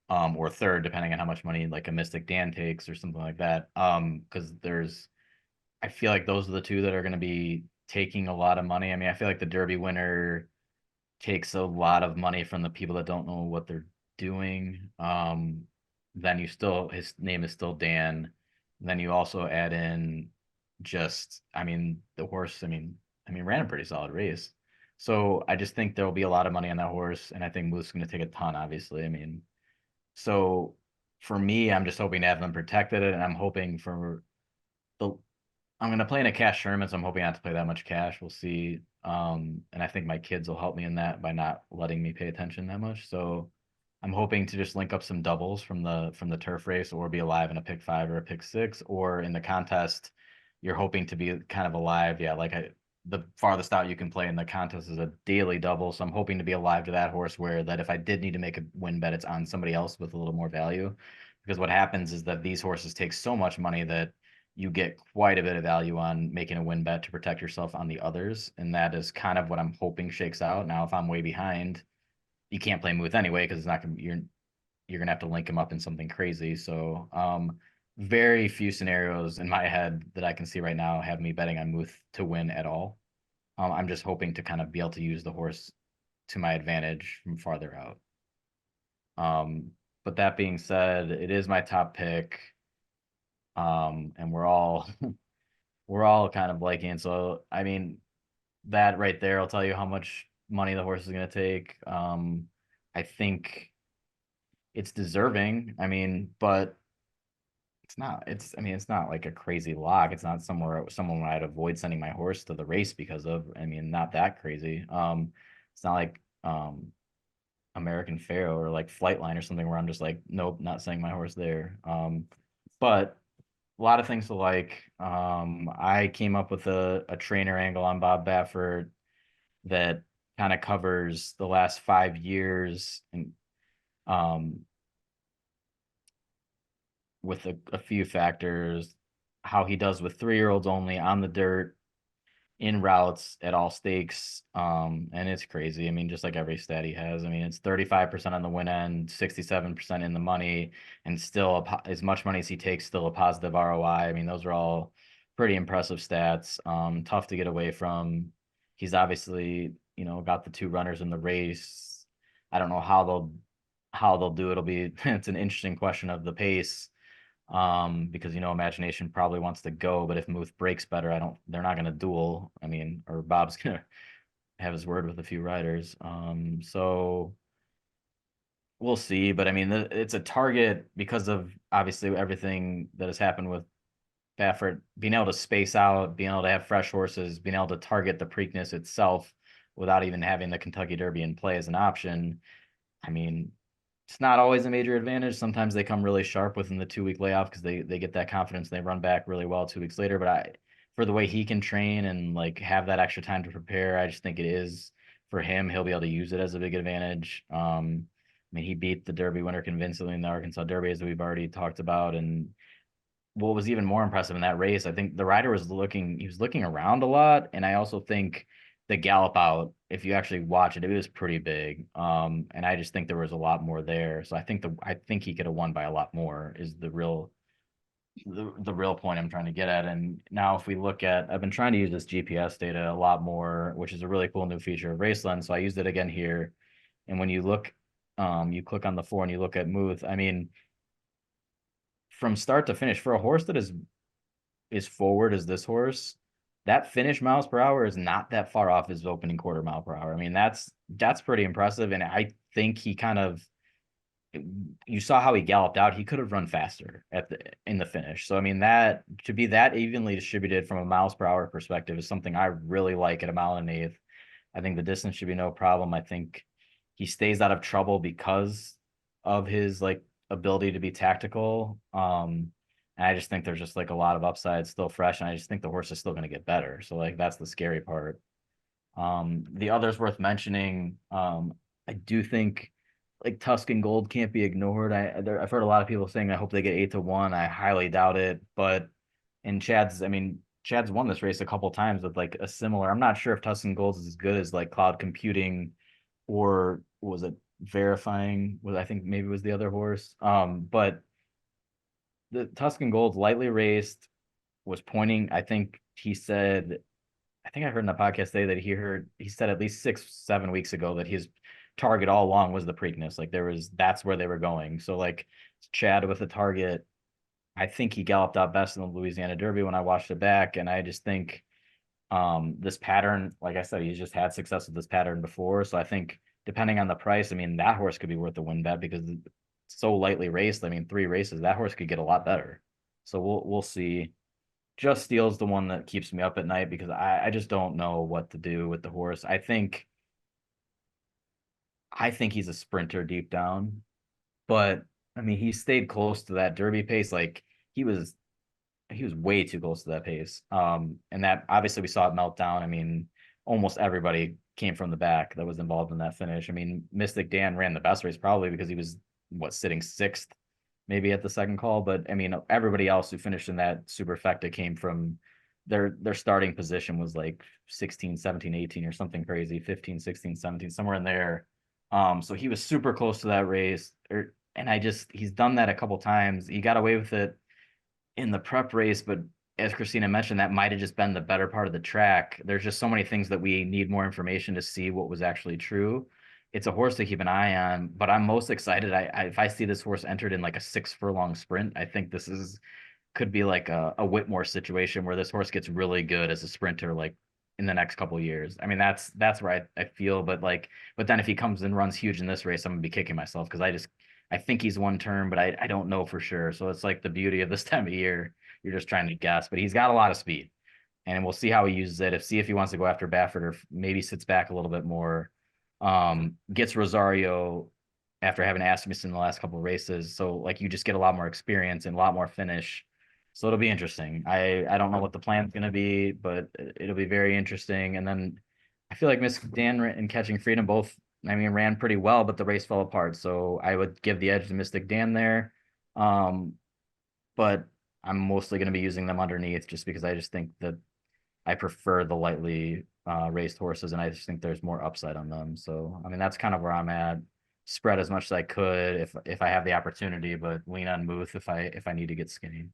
or third, depending on how much money like a Mystic Dan takes or something like that. Because I feel like those are the two that are going to be taking a lot of money. I mean, I feel like the Derby winner takes a lot of money from the people that don't know what they're doing. Then his name is still Dan. Then you also add in I mean, the horse, I mean, ran a pretty solid race. So I just think there'll be a lot of money on that horse, and I think Moose is going to take a ton, obviously. I mean, so for me, I'm just hoping to have them protected, and I'm hoping for the I'm gonna play in a cash tournament, so I'm hoping not to play that much cash. We'll see. And I think my kids will help me in that by not letting me pay attention that much. So I'm hoping to just link up some doubles from the turf race, or be alive in a pick 5 or a pick 6, or in the contest, you're hoping to be kind of alive. Yeah, the farthest out you can play in the contest is a daily double. So I'm hoping to be alive to that horse, where that if I did need to make a win bet, it's on somebody else with a little more value. Because what happens is that these horses take so much money that you get quite a bit of value on making a win bet to protect yourself on the others. And that is kind of what I'm hoping shakes out. Now, if I'm way behind, you can't play Muth anyway, because it's not gonna you're gonna have to link him up in something crazy. So very few scenarios in my head that I can see right now have me betting on Muth to win at all. I'm just hoping to kind of be able to use the horse to my advantage from farther out. But that being said, it is my top pick. And we're all kind of liking. So I mean, that right there, I'll tell you how much money the horse is going to take. I think it's deserving. I mean, but it's not like a crazy lock. It's not someone I'd avoid sending my horse to the race because of. I mean, not that crazy. It's not like American Pharaoh or like Flightline or something where I'm just like, nope, not sending my horse there. But a lot of things to like. I came up with a trainer angle on Bob Baffert that kind of covers the last 5 years, and with a few factors, how he does with 3-year-olds only on the dirt, in routes, at all stakes. And it's crazy. I mean, just like every stat he has, I mean, it's 35% on the win end, 67% in the money, and still as much money as he takes, still a positive ROI. I mean, those are all pretty impressive stats. Tough to get away from. He's obviously, got the 2 runners in the race. I don't know how they'll do. It's an interesting question of the pace. Because imagination probably wants to go, but if Muth breaks better, they're not gonna duel. I mean, or Bob's gonna have his word with a few riders. So we'll see. But I mean, it's a target because of obviously everything that has happened with Baffert being able to space out, being able to have fresh horses, being able to target the Preakness itself without even having the Kentucky Derby in play as an option. I mean, it's not always a major advantage. Sometimes they come really sharp within the 2-week layoff because they get that confidence and they run back really well 2 weeks later. But for the way he can train and like have that extra time to prepare, I just think it is for him. He'll be able to use it as a big advantage. I mean, he beat the Derby winner convincingly in the Arkansas Derby, as we've already talked about. And what was even more impressive in that race, I think the rider was looking around a lot. And I also think the gallop out, if you actually watch it, it was pretty big. And I just think there was a lot more there. So I think he could have won by a lot more is the real point I'm trying to get at. And now if we look at, I've been trying to use this GPS data a lot more, which is a really cool new feature of Raceland. So I used it again here. And when you look, you click on the 4 and you look at Muth, I mean, from start to finish for a horse that is forward as this horse, that finish miles per hour is not that far off his opening quarter mile per hour. I mean, that's pretty impressive. And I think he you saw how he galloped out. He could have run faster in the finish. So, I mean, that to be that evenly distributed from a miles per hour perspective is something I really like at 1 1/8. I think the distance should be no problem. I think he stays out of trouble because of his like ability to be tactical. And I just think there's just like a lot of upside still fresh, and I just think the horse is still going to get better. So like that's the scary part. The others worth mentioning, I do think like Tuscan Gold can't be ignored. I've heard a lot of people saying I hope they get 8-1. I highly doubt it, but in Chad's won this race a couple times with like a similar. I'm not sure if Tuscan Gold is as good as like Cloud Computing, or was it Verifying? I think maybe was the other horse. But the Tuscan Gold lightly raced, was pointing. I think I heard in a podcast today that he said at least 6-7 weeks ago that his target all along was the Preakness. Like that's where they were going. So like Chad with the target, I think he galloped out best in the Louisiana Derby when I watched it back. And I just think this pattern, like I said, he's just had success with this pattern before. So I think depending on the price, I mean, that horse could be worth a win bet because it's so lightly raced. I mean, 3 races, that horse could get a lot better. So we'll see. Just Steel's the one that keeps me up at night because I just don't know what to do with the horse. I think he's a sprinter deep down, but I mean, he stayed close to that Derby pace. Like he was way too close to that pace. And that obviously we saw it melt down. I mean, almost everybody came from the back that was involved in that finish. I mean, Mystic Dan ran the best race probably because he was sitting 6th maybe at the second call, but I mean, everybody else who finished in that superfecta came from their starting position was like 16, 17, 18 or something crazy, 15, 16, 17, somewhere in there. So he was super close to that race. And he's done that a couple times. He got away with it in the prep race, but as Christina mentioned, that might have just been the better part of the track. There's just so many things that we need more information to see what was actually true. It's a horse to keep an eye on, but I'm most excited. If I see this horse entered in like a 6 furlong sprint, I think this could be like a Whitmore situation where this horse gets really good as a sprinter, like in the next couple of years. I mean, that's where I feel, but then if he comes and runs huge in this race, I'm gonna be kicking myself because I think he's 1 turn, but I don't know for sure. So it's like the beauty of this time of year. You're just trying to guess, but he's got a lot of speed, and we'll see how he uses it. See if he wants to go after Baffert or maybe sits back a little bit more. Gets Rosario after having Asmussen in the last couple of races. So like you just get a lot more experience and a lot more finish. So it'll be interesting. I don't know what the plan's going to be, but it'll be very interesting. And then I feel like Miss Dan and Catching Freedom both, I mean, ran pretty well, but the race fell apart. So I would give the edge to Mystic Dan there. But I'm mostly going to be using them underneath just because I just think that I prefer the lightly raced horses, and I just think there's more upside on them. So, I mean, that's kind of where I'm at. Spread as much as I could if I have the opportunity, but lean on Muth if I need to get skinny.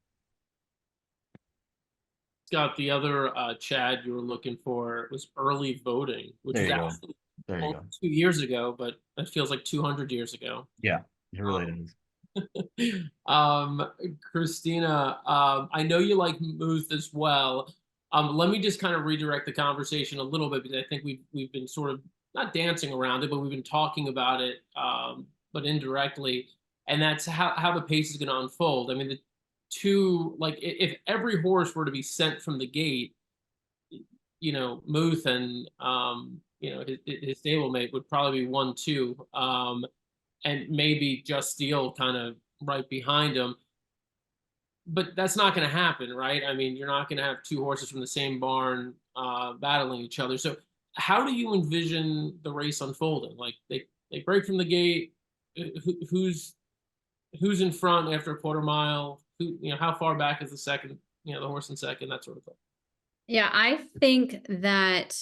Scott, the other Chad you were looking for was early voting, which was actually There you go. 2 years ago, but it feels like 200 years ago. Yeah, it really is. Christina, I know you like Muth as well. Let me just kind of redirect the conversation a little bit because I think we've been sort of not dancing around it, but we've been talking about it, but indirectly, and that's how the pace is going to unfold. I mean, the two, like if every horse were to be sent from the gate, you know, Muth and you know his stablemate would probably be 1-2, and maybe Just Steel kind of right behind him. But that's not going to happen, right? I mean, you're not going to have 2 horses from the same barn battling each other. So how do you envision the race unfolding? Like they break from the gate. Who's in front after a quarter mile? How far back is the second? The horse in second, that sort of thing. Yeah, I think that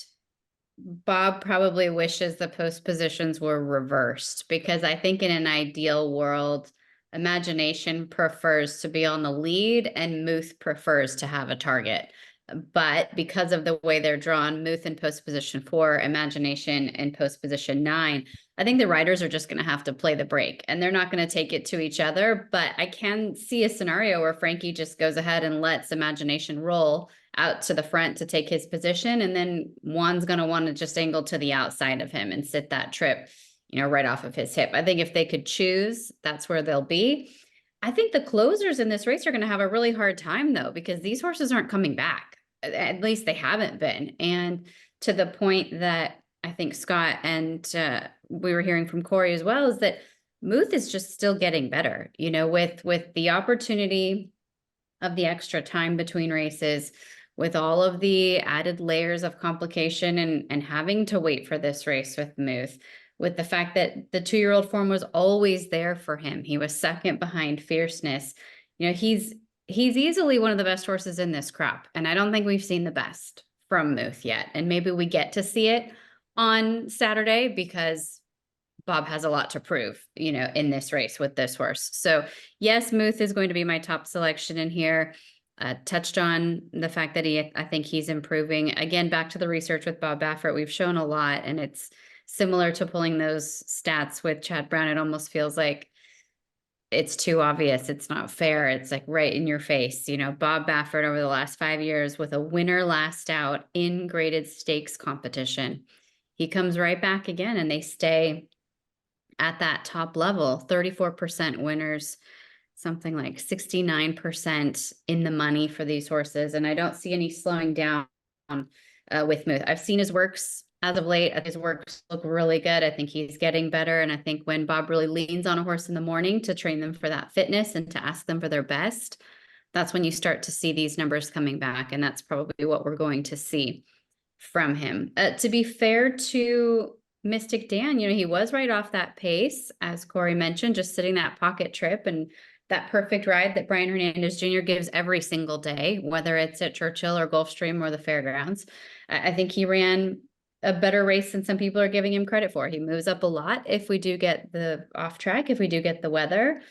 Bob probably wishes the post positions were reversed because I think in an ideal world, Imagination prefers to be on the lead and Muth prefers to have a target. But because of the way they're drawn, Muth in post position 4, Imagination in post position 9, I think the riders are just going to have to play the break and they're not going to take it to each other. But I can see a scenario where Frankie just goes ahead and lets Imagination roll out to the front to take his position. And then Juan's going to want to just angle to the outside of him and sit that trip, right off of his hip. I think if they could choose, that's where they'll be. I think the closers in this race are going to have a really hard time though, because these horses aren't coming back. At least they haven't been. And to the point that I think Scott and we were hearing from Corey as well, is that Muth is just still getting better, you know, with the opportunity of the extra time between races, with all of the added layers of complication and having to wait for this race with Muth, with the fact that the 2-year-old form was always there for him. He was second behind Fierceness. You know, he's easily one of the best horses in this crop. And I don't think we've seen the best from Muth yet. And maybe we get to see it on Saturday because Bob has a lot to prove, you know, in this race with this horse. So yes, Muth is going to be my top selection in here. Touched on the fact that I think he's improving. Again, back to the research with Bob Baffert, we've shown a lot, and it's similar to pulling those stats with Chad Brown. It almost feels like it's too obvious. It's not fair. It's like right in your face. You know, Bob Baffert over the last 5 years with a winner last out in graded stakes competition. He comes right back again, and they stay at that top level, 34% winners, something like 69% in the money for these horses. And I don't see any slowing down with Muth. I've seen his works as of late. His works look really good. I think he's getting better. And I think when Bob really leans on a horse in the morning to train them for that fitness and to ask them for their best, that's when you start to see these numbers coming back. And that's probably what we're going to see from him. To be fair to Mystic Dan, you know, he was right off that pace, as Corey mentioned, just sitting that pocket trip and that perfect ride that Brian Hernandez Jr. gives every single day, whether it's at Churchill or Gulfstream or the fairgrounds. I think he ran a better race than some people are giving him credit for. He moves up a lot if we do get the off track, if we do get the weather,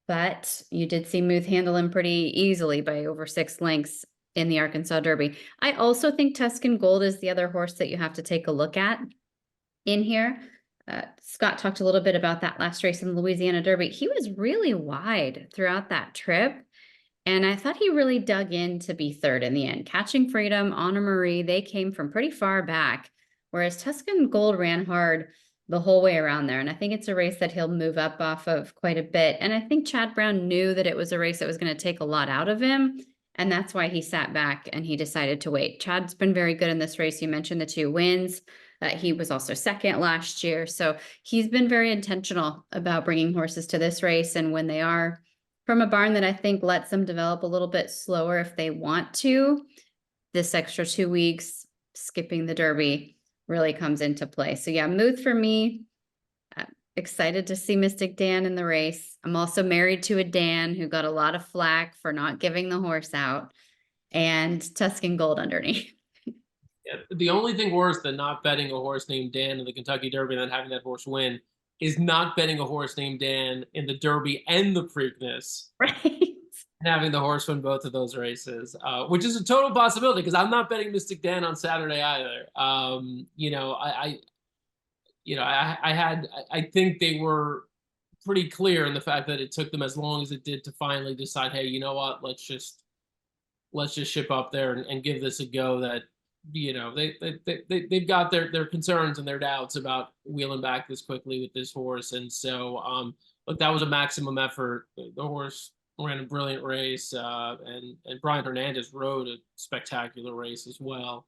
but you did see Muth handle him pretty easily by over 6 lengths in the Arkansas Derby. I also think Tuscan Gold is the other horse that you have to take a look at in here. Scott talked a little bit about that last race in the Louisiana Derby. He was really wide throughout that trip, and I thought he really dug in to be third in the end. Catching Freedom, Anna Marie, they came from pretty far back, whereas Tuscan Gold ran hard the whole way around there. And I think it's a race that he'll move up off of quite a bit. And I think Chad Brown knew that it was a race that was going to take a lot out of him, and that's why he sat back and he decided to wait. Chad's been very good in this race. You mentioned the 2 wins. He was also second last year. So he's been very intentional about bringing horses to this race. And when they are from a barn that I think lets them develop a little bit slower if they want to, this extra 2 weeks, skipping the Derby, really comes into play. So yeah, Muth for me. Excited to see Mystic Dan in the race. I'm also married to a Dan who got a lot of flack for not giving the horse out, and Tuscan Gold underneath. Yeah, the only thing worse than not betting a horse named Dan in the Kentucky Derby and then having that horse win is not betting a horse named Dan in the Derby and the Preakness. Right. And having the horse win both of those races, which is a total possibility because I'm not betting Mystic Dan on Saturday either. You know, I think they were pretty clear in the fact that it took them as long as it did to finally decide, hey, you know what, let's just ship up there and give this a go. That, you know, they've got their concerns and their doubts about wheeling back this quickly with this horse. And so look, that was a maximum effort. The horse ran a brilliant race, and Brian Hernandez rode a spectacular race as well.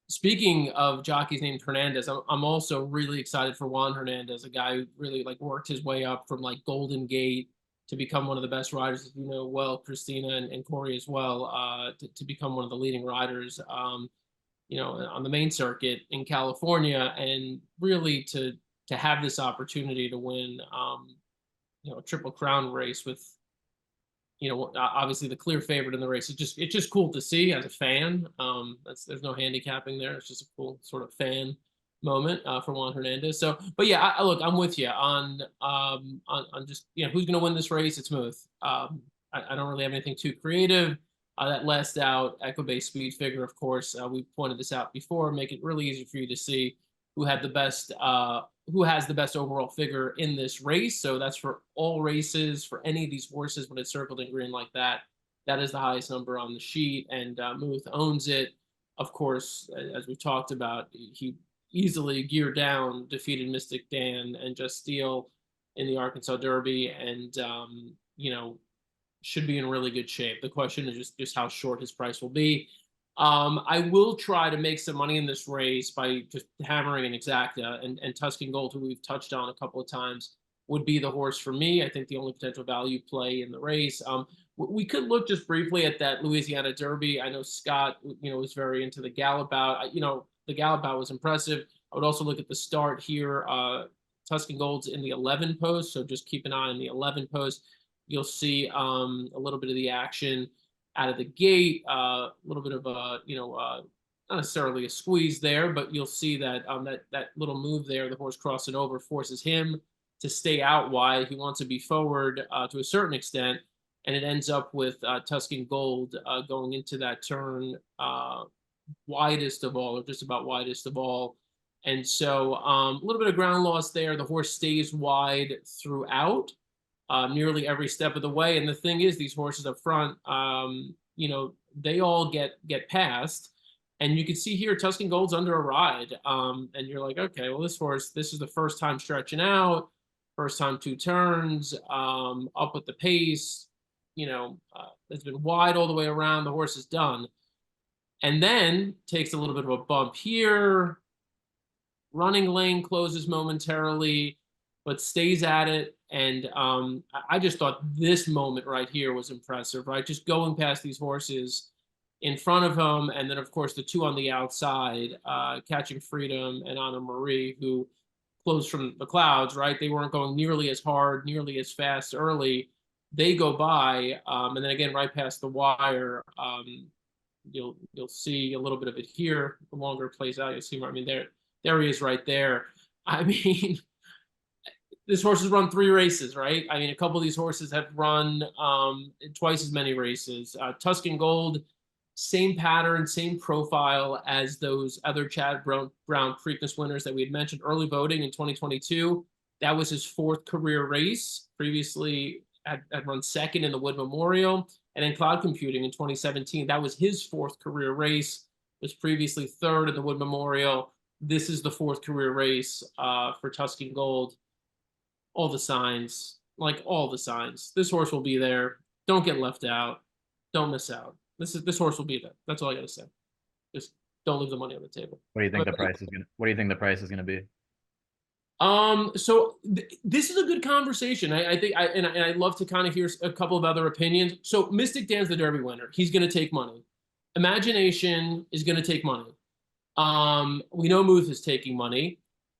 Speaking of jockeys named Hernandez, I'm also really excited for Juan Hernandez, a guy who really like worked his way up from like Golden Gate to become one of the best riders, you know, well, Christina and Corey as well, to become one of the leading riders, you know, on the main circuit in California, and really to have this opportunity to win, you know, a Triple Crown race with, you know, obviously the clear favorite in the race. It's just cool to see as a fan. There's no handicapping there. It's just a cool sort of fan moment for Juan Hernandez. So, but yeah, look, I'm with you on just, you know, who's going to win this race. It's Muth. I don't really have anything too creative. That last out Equibase speed figure, of course, we pointed this out before, make it really easy for you to see who has the best overall figure in this race. So that's for all races, for any of these horses when it's circled in green like that. That is the highest number on the sheet, and Muth owns it. Of course, as we've talked about, he easily geared down, defeated Mystic Dan and Just Steel in the Arkansas Derby, and you know, should be in really good shape. The question is just how short his price will be. I will try to make some money in this race by just hammering an exacta, and Tuscan Gold, who we've touched on a couple of times, would be the horse for me. I think the only potential value play in the race. We could look just briefly at that Louisiana Derby. I know Scott, was very into the Gallop bout. The Gallop bout was impressive. I would also look at the start here. Tuscan Gold's in the 11 post, so just keep an eye on the 11 post. You'll see a little bit of the action out of the gate, a little bit of a, not necessarily a squeeze there, but you'll see that that little move there, the horse crossing over, forces him to stay out wide. He wants to be forward to a certain extent, and it ends up with Tuscan Gold going into that turn widest of all, or just about widest of all. And so a little bit of ground loss there. The horse stays wide throughout. Nearly every step of the way. And the thing is, these horses up front, they all get past. And you can see here, Tuscan Gold's under a ride. And you're like, okay, well, this horse, this is the first time stretching out, first time 2 turns, up with the pace, it's been wide all the way around. The horse is done. And then takes a little bit of a bump here. Running lane closes momentarily, but stays at it. And I just thought this moment right here was impressive, right? Just going past these horses in front of him. And then, of course, the 2 on the outside, Catching Freedom and Anna Marie, who closed from the clouds, right? They weren't going nearly as hard, nearly as fast early. They go by. And then again, right past the wire, you'll see a little bit of it here. The longer it plays out, you'll see more. I mean, there he is right there. I mean, this horse has run 3 races, right? I mean, a couple of these horses have run twice as many races. Tuscan Gold, same pattern, same profile as those other Chad Brown Preakness winners that we had mentioned. Early voting in 2022. That was his 4th career race. Previously had run 2nd in the Wood Memorial. And then Cloud Computing in 2017. That was his 4th career race. Was previously 3rd in the Wood Memorial. This is the 4th career race for Tuscan Gold. All the signs, like all the signs. This horse will be there. Don't get left out. Don't miss out. This horse will be there. That's all I gotta say. Just don't leave the money on the table. What do you think the price is gonna? What do you think the price is gonna be? So this is a good conversation. I think I'd love to kind of hear a couple of other opinions. So Mystic Dan's the Derby winner. He's gonna take money. Imagination is gonna take money. We know Muth is taking money.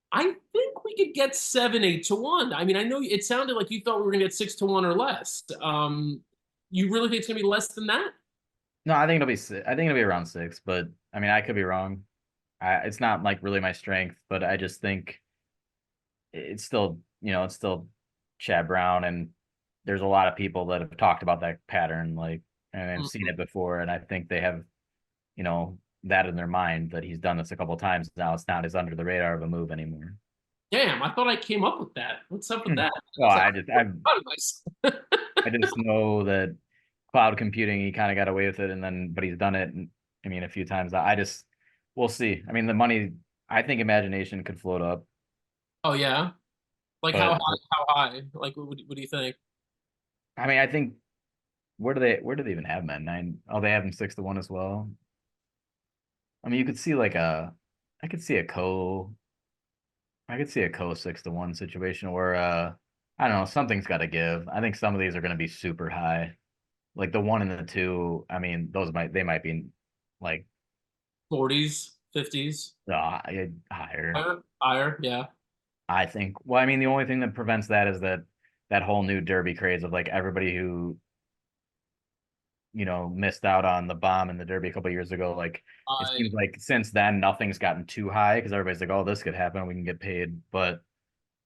I think we could get 7-8 to 1. I mean, I know it sounded like you thought we were gonna get 6 to 1 or less. You really think it's gonna be less than that? No, I think it'll be 6. I think it'll be around 6, but I mean, I could be wrong. It's not like really my strength, but I just think it's still, it's still Chad Brown, and there's a lot of people that have talked about that pattern, like, and have seen it before, and I think they have, that in their mind that he's done this a couple of times now. It's not as under the radar of a move anymore. Damn, I thought I came up with that. What's up with that? Well, I just know that Cloud Computing, he kind of got away with it, but he's done it, I mean, a few times. We'll see. I mean, the money, I think Imagination could float up. Oh yeah, like how high? Like what do you think? I mean, I think where do they even have him at 9? Oh, they have him 6 to 1 as well. I mean, you could see I could see a co 6 to 1 situation where I don't know, something's got to give. I think some of these are going to be super high, like the 1 and the 2. I mean, they might be like 40s, 50s, higher, yeah. I think. Well, I mean, the only thing that prevents that is that whole new Derby craze of like everybody who missed out on the bomb in the Derby a couple of years ago. Like it seems like since then nothing's gotten too high because everybody's like, oh, this could happen, we can get paid. But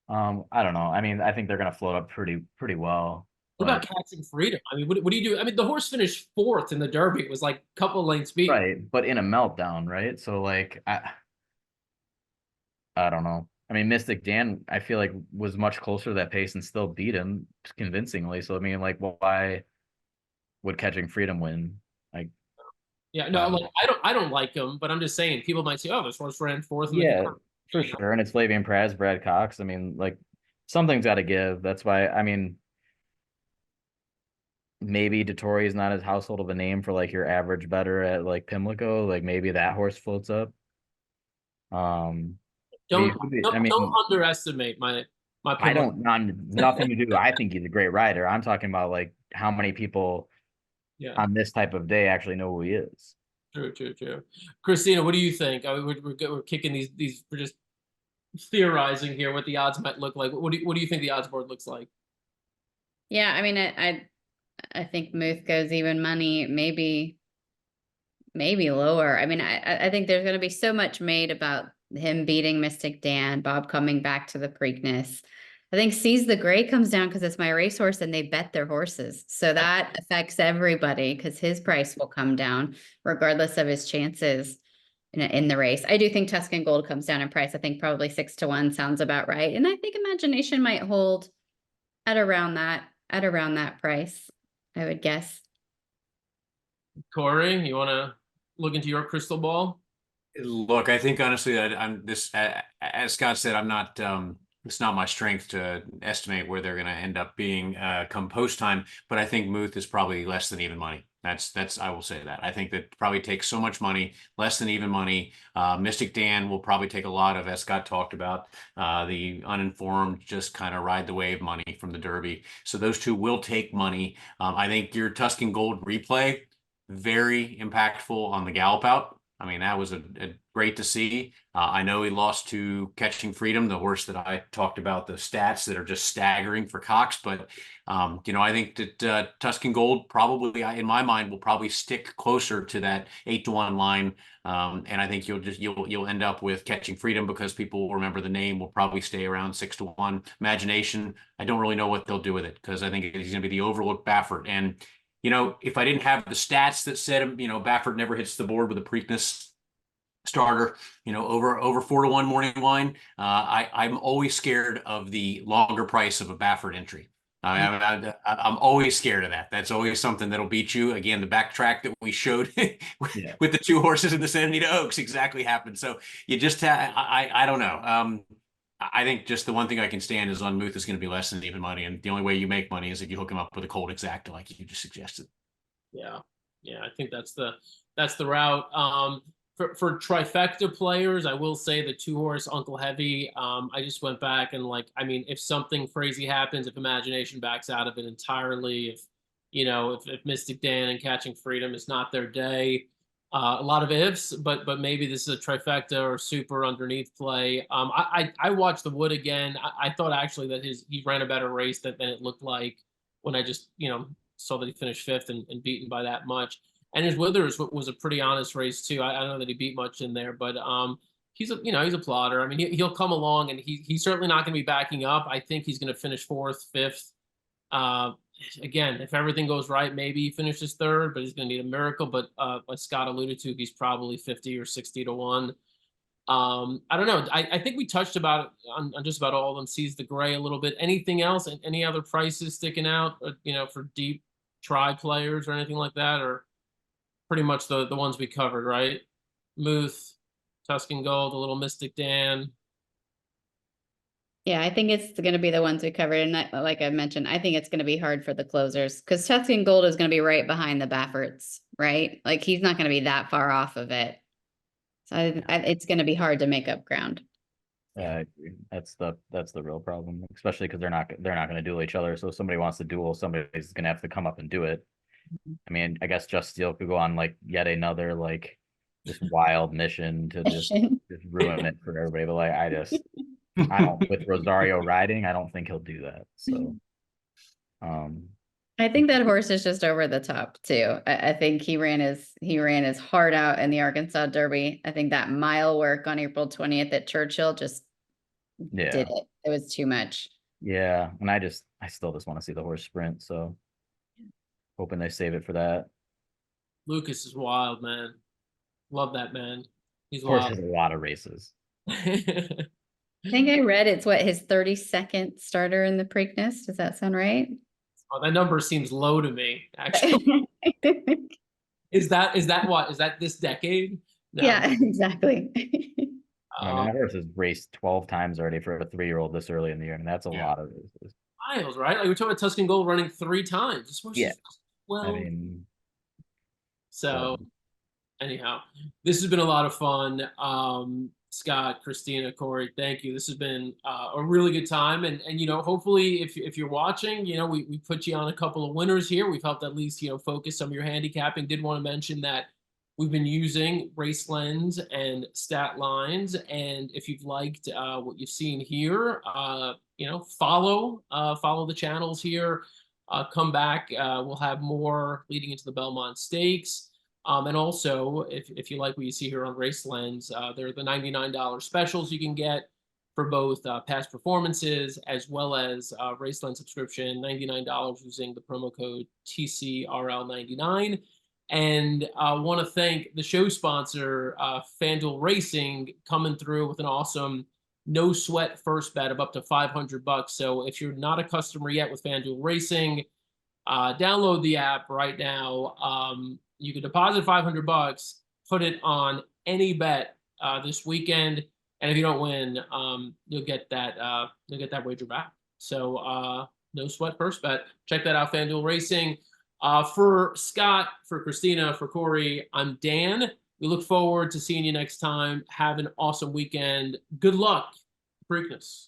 I don't know. I mean, I think they're gonna float up pretty well. What about Catching Freedom? I mean, what do you do? I mean, the horse finished 4th in the Derby. It was like a couple of lengths beat. Right, but in a meltdown, right? So like I don't know. I mean, Mystic Dan, I feel like was much closer to that pace and still beat him convincingly. So I mean, like, why would Catching Freedom win? Like, yeah, no, like I don't like him, but I'm just saying people might say, oh, this horse ran 4th. Yeah, for sure. And it's Flavian Praz, Brad Cox. I mean, like, something's got to give. That's why. I mean, maybe Dettori is not as household of a name for like your average better at like Pimlico. Like maybe that horse floats up. Don't I don't mean, underestimate my I Pimlico. don't, nothing to do. I think he's a great rider. I'm talking about like how many people Yeah, on this type of day actually know who he is. true. Christina, what do you think? I mean, we're kicking these. We're just theorizing here what the odds might look like. What do you think the odds board looks like? Yeah, I mean, I think Muth goes even money, maybe lower. I mean, I think there's going to be so much made about him beating Mystic Dan, Bob coming back to the Preakness. I think Seize the Gray comes down because it's my racehorse and they bet their horses. So that affects everybody because his price will come down regardless of his chances in the race. I do think Tuscan Gold comes down in price. I think probably 6-1 sounds about right. And I think Imagination might hold at around that price, I would guess. Corey, you want to look into your crystal ball? Look, I think honestly that I'm this, as Scott said, I'm not, it's not my strength to estimate where they're going to end up being come post time, but I think Muth is probably less than even money. I will say that. I think that probably takes so much money, less than even money. Mystic Dan will probably take a lot of, as Scott talked about, the uninformed just kind of ride the wave money from the Derby. So those two will take money. I think your Tuscan Gold replay, very impactful on the gallop out. I mean, that was a great to see. I know he lost to Catching Freedom, the horse that I talked about, the stats that are just staggering for Cox. But, I think that Tuscan Gold probably, in my mind, will probably stick closer to that 8-1 line. And I think you'll end up with Catching Freedom because people will remember the name, will probably stay around 6-1. Imagination, I don't really know what they'll do with it because I think he's going to be the overlooked Baffert. And if I didn't have the stats that said, Baffert never hits the board with a Preakness starter, over 4-1 morning line, I'm always scared of the longer price of a Baffert entry. I'm always scared of that. That's always something that'll beat you. Again, the backtrack that we showed with the two horses in the Santa Anita Oaks exactly happened. So you just I don't know. I think just the one thing I can stand is on Muth is going to be less than even money. And the only way you make money is if you hook him up with a cold exacta, like you just suggested. Yeah. I think that's the route. For trifecta players, I will say the 2-horse Uncle Heavy. I just went back and if something crazy happens, if Imagination backs out of it entirely, if Mystic Dan and Catching Freedom is not their day, a lot of ifs, but maybe this is a trifecta or super underneath play. I watched the Wood again. I thought actually that he ran a better race than it looked like when I just saw that he finished 5th and beaten by that much. And his Withers was a pretty honest race too. I don't know that he beat much in there, but he's a plotter. I mean, he'll come along, and he's certainly not going to be backing up. I think he's going to finish 4th, 5th. Again, if everything goes right, maybe he finishes 3rd, but he's going to need a miracle. But like Scott alluded to, he's probably 50 or 60-1. I don't know. I think we touched about on just about all of them. Seize the Gray a little bit. Anything else? Any other prices sticking out? For deep try players or anything like that, or pretty much the ones we covered, right? Muth, Tuscan Gold, a little Mystic Dan. Yeah, I think it's going to be the ones we covered. And like I mentioned, I think it's going to be hard for the closers because Tuscan Gold is going to be right behind the Bafferts, right? Like he's not going to be that far off of it. So it's going to be hard to make up ground. Yeah, I agree. That's the real problem, especially because they're not going to duel each other. So if somebody wants to duel, somebody's going to have to come up and do it. I mean, I guess Just Steel could go on like yet another like just wild mission to just ruin it for everybody. But like I don't with Rosario riding, I don't think he'll do that. So I think that horse is just over the top too. I think he ran his heart out in the Arkansas Derby. I think that mile work on April 20th at Churchill just did it. It was too much. Yeah, and I still just want to see the horse sprint. So hoping they save it for that. Lucas is wild, man. Love that man. He's Horse wild. has a lot of races. I think I read it's his 32nd starter in the Preakness. Does that sound right? Oh, that number seems low to me, actually. Is that what? Is that this decade? No. Yeah, exactly. That horse has raced 12 times already for a 3-year-old this early in the year, and that's a lot of races. Miles, right? Like we're talking about Tuscan Gold running 3 times. This horse is Well, mean, so anyhow, this has been a lot of fun. Scott, Christina, Corey, thank you. This has been a really good time. And you know, hopefully if you're watching, you know, we put you on a couple of winners here. We've helped at least, you know, focus some of your handicapping. Did want to mention that we've been using Race Lens and Stat Lines. And if you've liked what you've seen here, you know, follow the channels here. Come back. We'll have more leading into the Belmont Stakes. And also, if you like what you see here on Race Lens, there are the $99 specials you can get for both past performances as well as Race Lens subscription, $99 using the promo code TCRL99. And I want to thank the show sponsor, FanDuel Racing, coming through with an awesome no sweat first bet of up to $500. So if you're not a customer yet with FanDuel Racing, download the app right now. You can deposit $500, put it on any bet this weekend, and if you don't win, you'll get that wager back. So no sweat first bet. Check that out, FanDuel Racing. For Scott, for Christina, for Corey, I'm Dan. We look forward to seeing you next time. Have an awesome weekend. Good luck, Preakness.